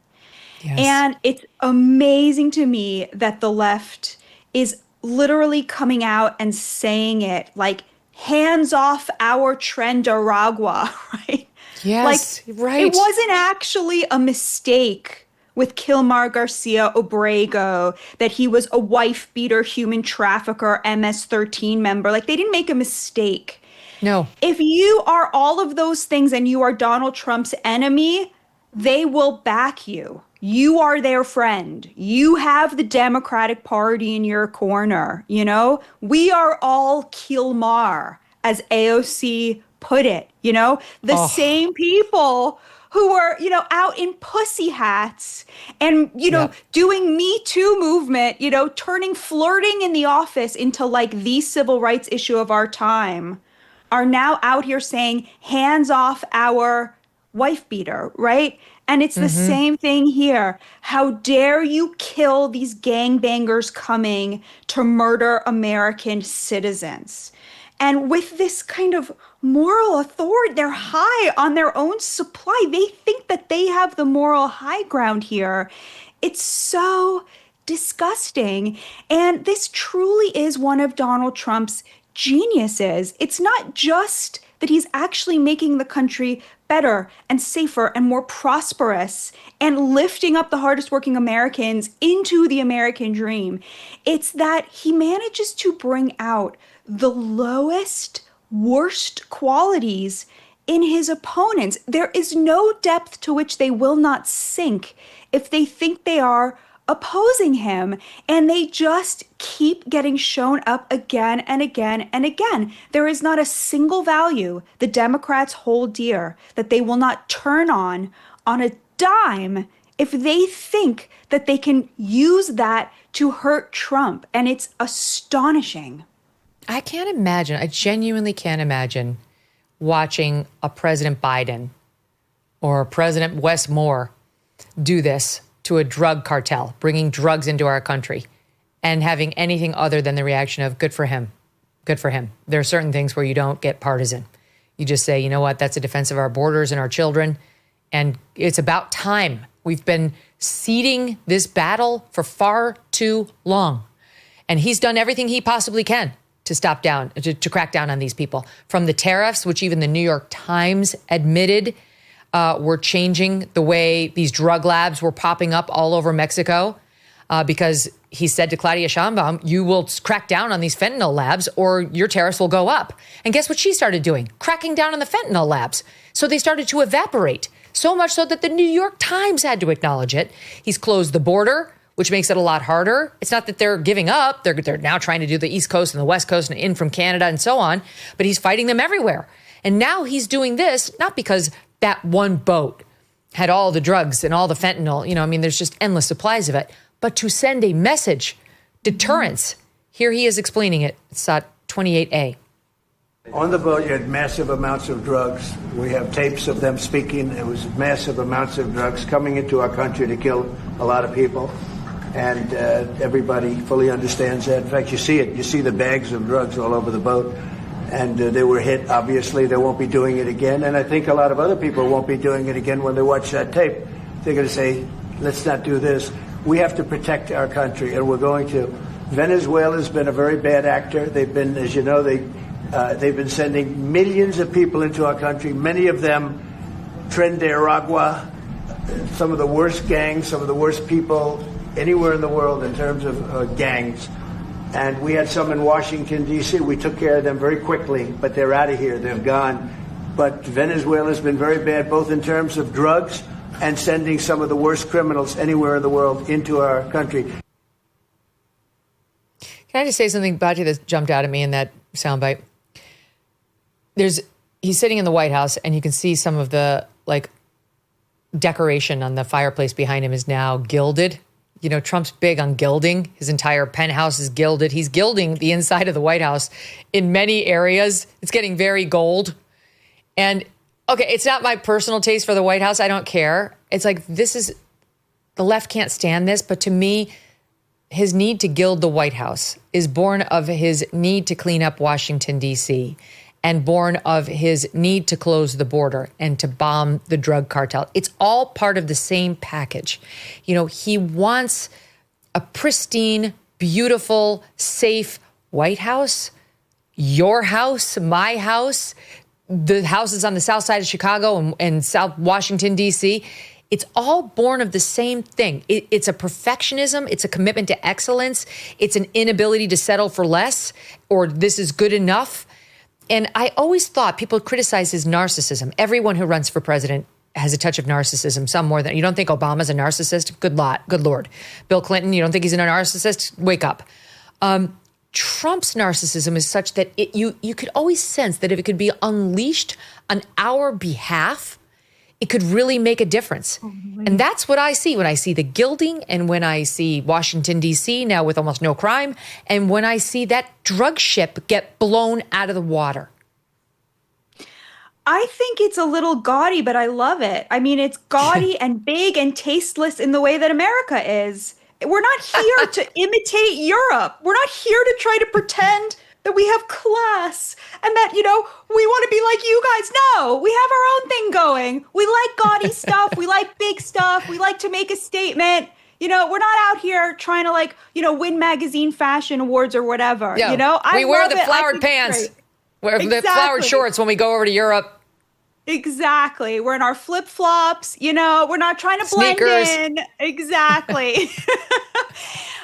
Yes. And it's amazing to me that the left is literally coming out and saying it, like, hands off our Trendaragua, right? Yes, like, right. It wasn't actually a mistake with Kilmar Garcia Obrego that he was a wife-beater, human trafficker, MS-13 member. Like, they didn't make a mistake. No. If you are all of those things and you are Donald Trump's enemy, they will back you. You are their friend. You have the Democratic Party in your corner, you know? We are all Kilmar, as AOC put it, you know? The same people who are, you know, out in pussy hats and, you know, doing Me Too movement, you know, turning flirting in the office into like the civil rights issue of our time, are now out here saying, hands off our wife beater, right? And it's the same thing here. How dare you kill these gangbangers coming to murder American citizens? And with this kind of moral authority, they're high on their own supply. They think that they have the moral high ground here. It's so disgusting. And this truly is one of Donald Trump's geniuses. It's not just that he's actually making the country better and safer and more prosperous and lifting up the hardest working Americans into the American dream. It's that he manages to bring out the lowest, worst qualities in his opponents. There is no depth to which they will not sink if they think they are opposing him, and they just keep getting shown up again and again and again. There is not a single value the Democrats hold dear that they will not turn on a dime if they think that they can use that to hurt Trump, and it's astonishing. I genuinely can't imagine watching a President Biden or President Wes Moore do this to a drug cartel, bringing drugs into our country, and having anything other than the reaction of good for him. Good for him. There are certain things where you don't get partisan. You just say, you know what, that's a defense of our borders and our children. And it's about time. We've been ceding this battle for far too long. And he's done everything he possibly can to crack down on these people. From the tariffs, which even the New York Times admitted were changing the way these drug labs were popping up all over Mexico, because he said to Claudia Sheinbaum, you will crack down on these fentanyl labs or your tariffs will go up. And guess what she started doing? Cracking down on the fentanyl labs. So they started to evaporate, so much so that the New York Times had to acknowledge it. He's closed the border, which makes it a lot harder. It's not that they're giving up. They're now trying to do the East Coast and the West Coast and in from Canada and so on, but he's fighting them everywhere. And now he's doing this, not because that one boat had all the drugs and all the fentanyl, there's just endless supplies of it, but to send a message, deterrence. Here he is explaining it. It's 28A. On the boat, you had massive amounts of drugs. We have tapes of them speaking. It was massive amounts of drugs coming into our country to kill a lot of people. And everybody fully understands that. In fact, you see it. You see the bags of drugs all over the boat. And they were hit, obviously. They won't be doing it again. And I think a lot of other people won't be doing it again when they watch that tape. They're going to say, let's not do this. We have to protect our country, and we're going to. Venezuela's been a very bad actor. They've been, as you know, they've been sending millions of people into our country, many of them Tren de Aragua, some of the worst gangs, some of the worst people anywhere in the world in terms of gangs. And we had some in Washington, D.C. We took care of them very quickly, but they're out of here. They've gone. But Venezuela's been very bad, both in terms of drugs and sending some of the worst criminals anywhere in the world into our country. Can I just say something, Bati, that jumped out at me in that soundbite? He's sitting in the White House, and you can see some of the decoration on the fireplace behind him is now gilded. Trump's big on gilding. His entire penthouse is gilded. He's gilding the inside of the White House in many areas. It's getting very gold. And okay, it's not my personal taste for the White House. I don't care. It's the left can't stand this. But to me, his need to gild the White House is born of his need to clean up Washington, D.C., and born of his need to close the border and to bomb the drug cartel. It's all part of the same package. He wants a pristine, beautiful, safe White House, your house, my house, the houses on the south side of Chicago and South Washington, D.C. It's all born of the same thing. It's a perfectionism. It's a commitment to excellence. It's an inability to settle for less or this is good enough. And I always thought people criticize his narcissism. Everyone who runs for president has a touch of narcissism, some more than. You don't think Obama's a narcissist? Good Lord. Bill Clinton, you don't think he's a narcissist? Wake up. Trump's narcissism is such that you could always sense that if it could be unleashed on our behalf, it could really make a difference. And that's what I see when I see the gilding and when I see Washington, D.C. now with almost no crime, and when I see that drug ship get blown out of the water. I think it's a little gaudy, but I love it. I mean, it's gaudy and big and tasteless in the way that America is. We're not here to imitate Europe. We're not here to try to pretend that we have class, and that, we want to be like you guys. No, we have our own thing going. We like gaudy stuff. We like big stuff. We like to make a statement. We're not out here trying to win magazine fashion awards or whatever. Yeah. We wear the flowered pants. Wear the flowered shorts when we go over to Europe. Exactly. We're in our flip-flops, we're not trying to blend in. Exactly.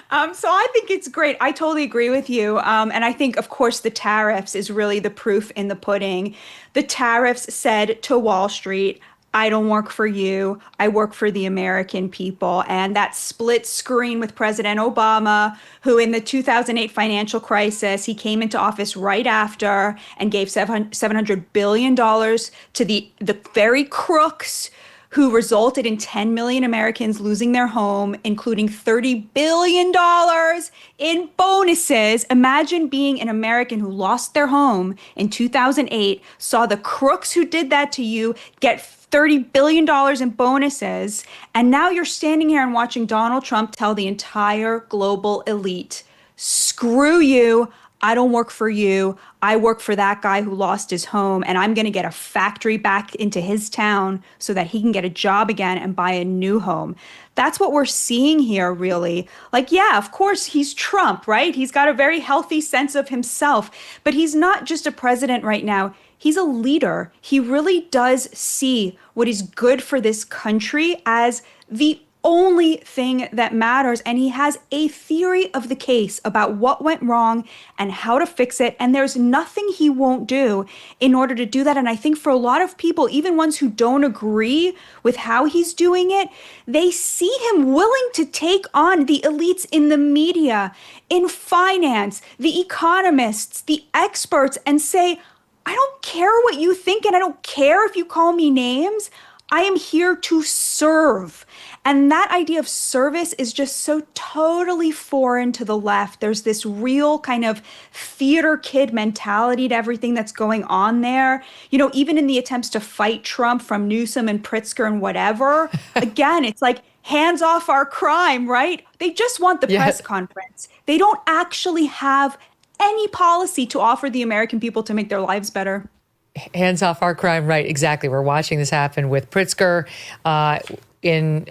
So I think it's great. I totally agree with you. And I think, of course, the tariffs is really the proof in the pudding. The tariffs said to Wall Street, I don't work for you. I work for the American people. And that split screen with President Obama, who in the 2008 financial crisis, he came into office right after and gave $700 billion to the very crooks who resulted in 10 million Americans losing their home, including $30 billion in bonuses. Imagine being an American who lost their home in 2008, saw the crooks who did that to you get $30 billion in bonuses, and now you're standing here and watching Donald Trump tell the entire global elite, screw you, I don't work for you, I work for that guy who lost his home, and I'm going to get a factory back into his town so that he can get a job again and buy a new home. That's what we're seeing here, really. Yeah, of course, he's Trump, right? He's got a very healthy sense of himself, but he's not just a president right now. He's a leader. He really does see what is good for this country as the only thing that matters. And he has a theory of the case about what went wrong and how to fix it. And there's nothing he won't do in order to do that. And I think for a lot of people, even ones who don't agree with how he's doing it, they see him willing to take on the elites in the media, in finance, the economists, the experts, and say, I don't care what you think, and I don't care if you call me names. I am here to serve. And that idea of service is just so totally foreign to the left. There's this real kind of theater kid mentality to everything that's going on there. Even in the attempts to fight Trump from Newsom and Pritzker and whatever, again, it's like, hands off our crime, right? They just want the press conference. They don't actually have any policy to offer the American people to make their lives better. Hands off our crime, right? Exactly. We're watching this happen with Pritzker in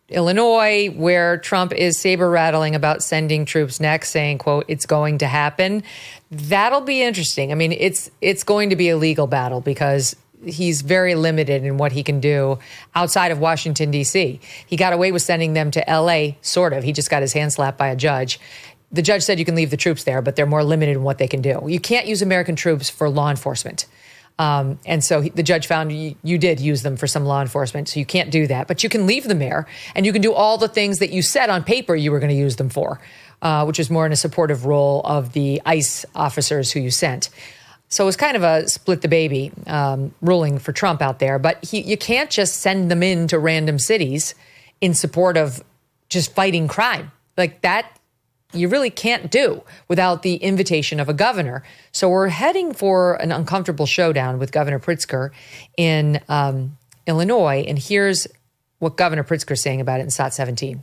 Illinois, where Trump is saber-rattling about sending troops next, saying, quote, it's going to happen. That'll be interesting. I mean, it's going to be a legal battle because he's very limited in what he can do outside of Washington, D.C. He got away with sending them to L.A., sort of. He just got his hand slapped by a judge. The judge said you can leave the troops there, but they're more limited in what they can do. You can't use American troops for law enforcement. And so the judge found you did use them for some law enforcement, so you can't do that. But you can leave them there, and you can do all the things that you said on paper you were going to use them for, which is more in a supportive role of the ICE officers who you sent. So it was kind of a split the baby ruling for Trump out there. But you can't just send them into random cities in support of just fighting crime. Like that, you really can't do without the invitation of a governor. So we're heading for an uncomfortable showdown with Governor Pritzker in Illinois. And here's what Governor Pritzker is saying about it in SOT 17.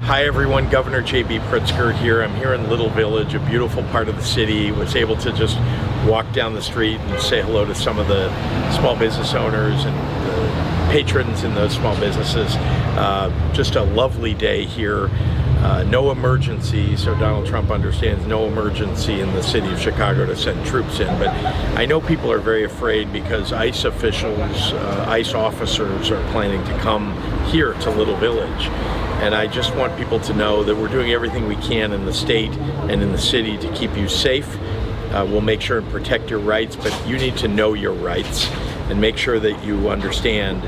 Hi, everyone. Governor J.B. Pritzker here. I'm here in Little Village, a beautiful part of the city. Was able to just walk down the street and say hello to some of the small business owners and the patrons in those small businesses. Just a lovely day here. No emergency, so Donald Trump understands no emergency in the city of Chicago to send troops in. But I know people are very afraid because ICE officials, ICE officers are planning to come here to Little Village. And I just want people to know that we're doing everything we can in the state and in the city to keep you safe. We'll make sure and protect your rights, but you need to know your rights and make sure that you understand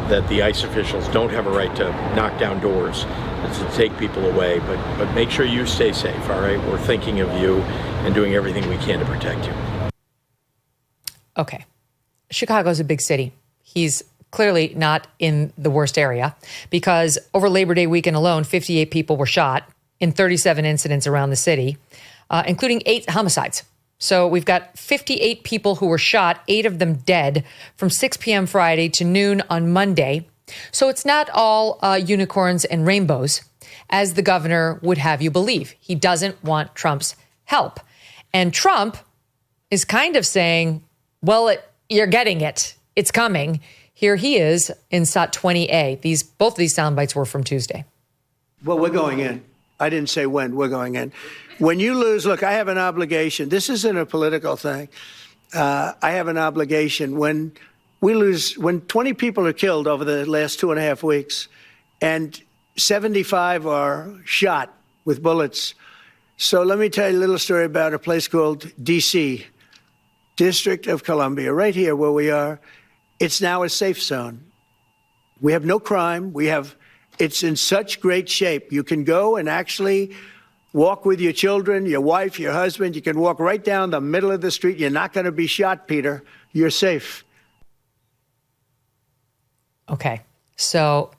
that the ICE officials don't have a right to knock down doors and to take people away, but make sure you stay safe, all right? We're thinking of you and doing everything we can to protect you. Okay. Chicago's a big city. He's clearly not in the worst area because over Labor Day weekend alone, 58 people were shot in 37 incidents around the city, including 8 homicides. So we've got 58 people who were shot, 8 of them dead, from 6 p.m. Friday to noon on Monday. So it's not all unicorns and rainbows, as the governor would have you believe. He doesn't want Trump's help. And Trump is kind of saying, well, you're getting it. It's coming. Here he is in SOT 20A. Both of these sound bites were from Tuesday. Well, we're going in. I didn't say when. We're going in. When you lose, look, I have an obligation. This isn't a political thing. I have an obligation. When we lose, when 20 people are killed over the last 2.5 weeks and 75 are shot with bullets. So let me tell you a little story about a place called D.C., District of Columbia, right here where we are. It's now a safe zone. We have no crime. It's in such great shape. You can go and actually walk with your children, your wife, your husband. You can walk right down the middle of the street. You're not going to be shot, Peter. You're safe. Okay, so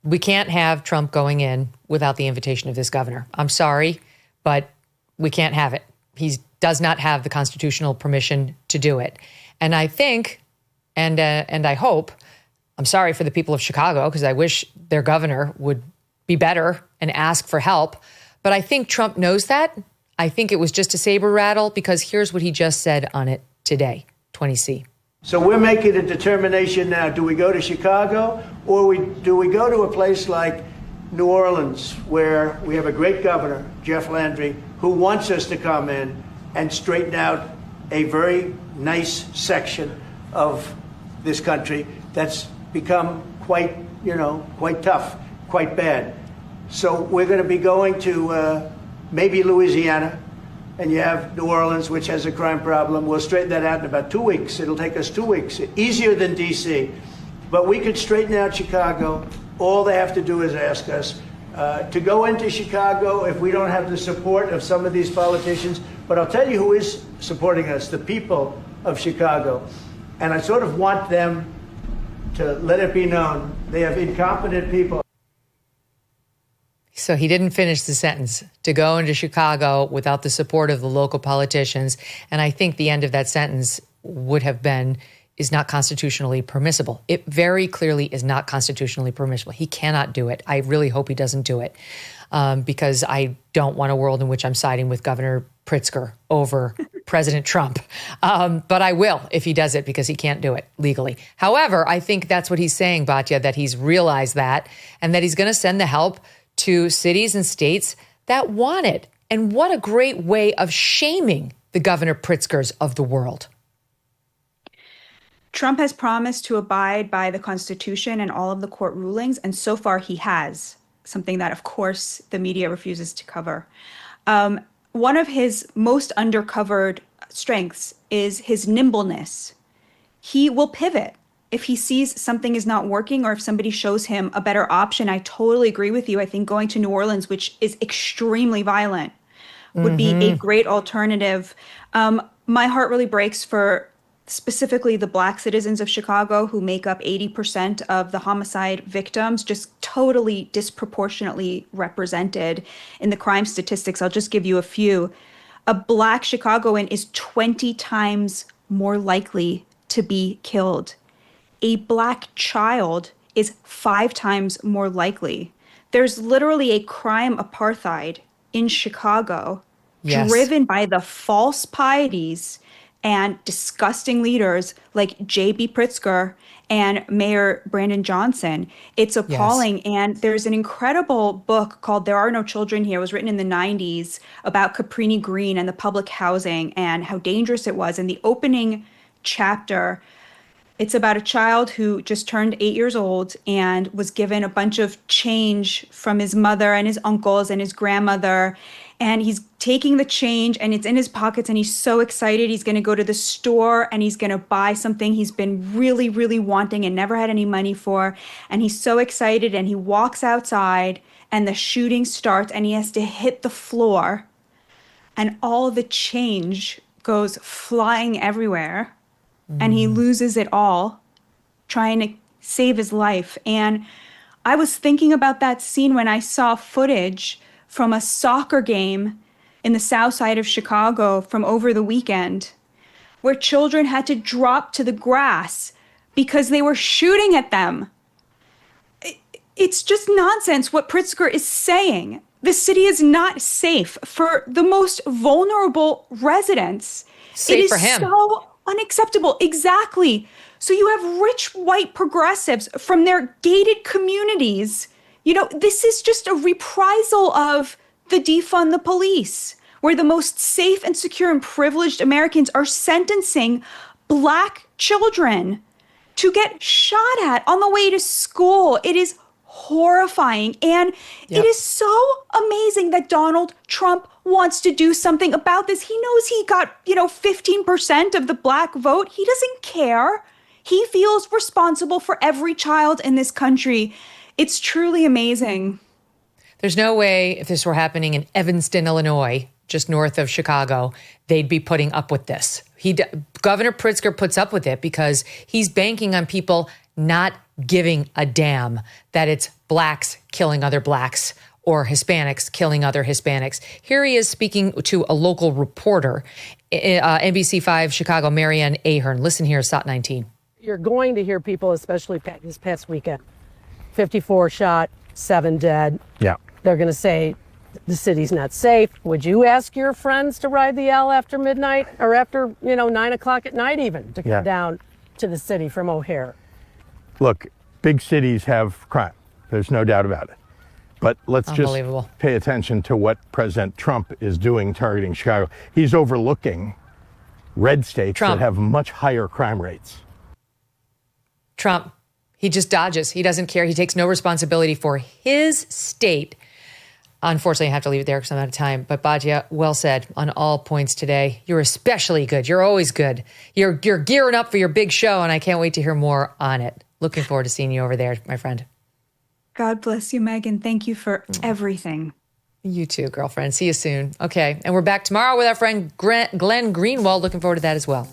we can't have Trump going in without the invitation of this governor. I'm sorry, but we can't have it. He does not have the constitutional permission to do it. And I think, and I hope, I'm sorry for the people of Chicago, because I wish their governor would be better and ask for help. But I think Trump knows that. I think it was just a saber rattle, because here's what he just said on it today, 20C. So we're making a determination now. Do we go to Chicago, or do we go to a place like New Orleans, where we have a great governor, Jeff Landry, who wants us to come in and straighten out a very nice section of this country that's become quite tough, quite bad. So we're going to be going to maybe Louisiana, and you have New Orleans, which has a crime problem. We'll straighten that out in about 2 weeks. It'll take us 2 weeks, easier than D.C. But we could straighten out Chicago. All they have to do is ask us to go into Chicago if we don't have the support of some of these politicians. But I'll tell you who is supporting us, the people of Chicago. And I sort of want them to let it be known they have incompetent people. So he didn't finish the sentence, to go into Chicago without the support of the local politicians. And I think the end of that sentence would have been, is not constitutionally permissible. It very clearly is not constitutionally permissible. He cannot do it. I really hope he doesn't do it, because I don't want a world in which I'm siding with Governor Pritzker over President Trump. But I will if he does it, because he can't do it legally. However, I think that's what he's saying, Batya, that he's realized that, and that he's going to send the help to cities and states that want it. And what a great way of shaming the Governor Pritzkers of the world. Trump has promised to abide by the Constitution and all of the court rulings, and so far he has, something that, of course, the media refuses to cover. One of his most undercovered strengths is his nimbleness. He will pivot. If he sees something is not working, or if somebody shows him a better option, I totally agree with you. I think going to New Orleans, which is extremely violent, would be a great alternative. My heart really breaks for specifically the Black citizens of Chicago, who make up 80% of the homicide victims, just totally disproportionately represented in the crime statistics. I'll just give you a few. A Black Chicagoan is 20 times more likely to be killed. A Black child is 5 times more likely. There's literally a crime apartheid in Chicago, driven by the false pieties and disgusting leaders like J.B. Pritzker and Mayor Brandon Johnson. It's appalling. And there's an incredible book called There Are No Children Here. It was written in the 90s about Cabrini Green and the public housing and how dangerous it was. In the opening chapter, it's about a child who just turned 8 years old and was given a bunch of change from his mother and his uncles and his grandmother. And he's taking the change and it's in his pockets and he's so excited. He's going to go to the store and he's going to buy something he's been really, really wanting and never had any money for. And he's so excited and he walks outside and the shooting starts and he has to hit the floor and all the change goes flying everywhere. And he loses it all trying to save his life. And I was thinking about that scene when I saw footage from a soccer game in the south side of Chicago from over the weekend, where children had to drop to the grass because they were shooting at them. it's just nonsense what Pritzker is saying. The city is not safe for the most vulnerable residents. Safe for him. It is so unacceptable. Exactly. So you have rich white progressives from their gated communities. You know, this is just a reprisal of the defund the police, where the most safe and secure and privileged Americans are sentencing Black children to get shot at on the way to school. It is horrifying. And it is so amazing that Donald Trump wants to do something about this. He knows he got, 15% of the Black vote. He doesn't care. He feels responsible for every child in this country. It's truly amazing. There's no way if this were happening in Evanston, Illinois, just north of Chicago, they'd be putting up with this. Governor Pritzker puts up with it because he's banking on people not giving a damn that it's Blacks killing other Blacks or Hispanics killing other Hispanics. Here he is speaking to a local reporter, NBC5 Chicago, Marianne Ahern. Listen here, SOT 19. You're going to hear people, especially this past weekend, 54 shot, 7 dead. Yeah. They're going to say the city's not safe. Would you ask your friends to ride the L after midnight or after, 9 o'clock at night even to come down to the city from O'Hare? Look, big cities have crime. There's no doubt about it. But let's just pay attention to what President Trump is doing targeting Chicago. He's overlooking red states that have much higher crime rates. Trump, he just dodges. He doesn't care. He takes no responsibility for his state. Unfortunately, I have to leave it there because I'm out of time. But Batya, well said on all points today. You're especially good. You're always good. You're gearing up for your big show, and I can't wait to hear more on it. Looking forward to seeing you over there, my friend. God bless you, Megyn. Thank you for everything. You too, girlfriend. See you soon. Okay, and we're back tomorrow with our friend Glenn Greenwald. Looking forward to that as well.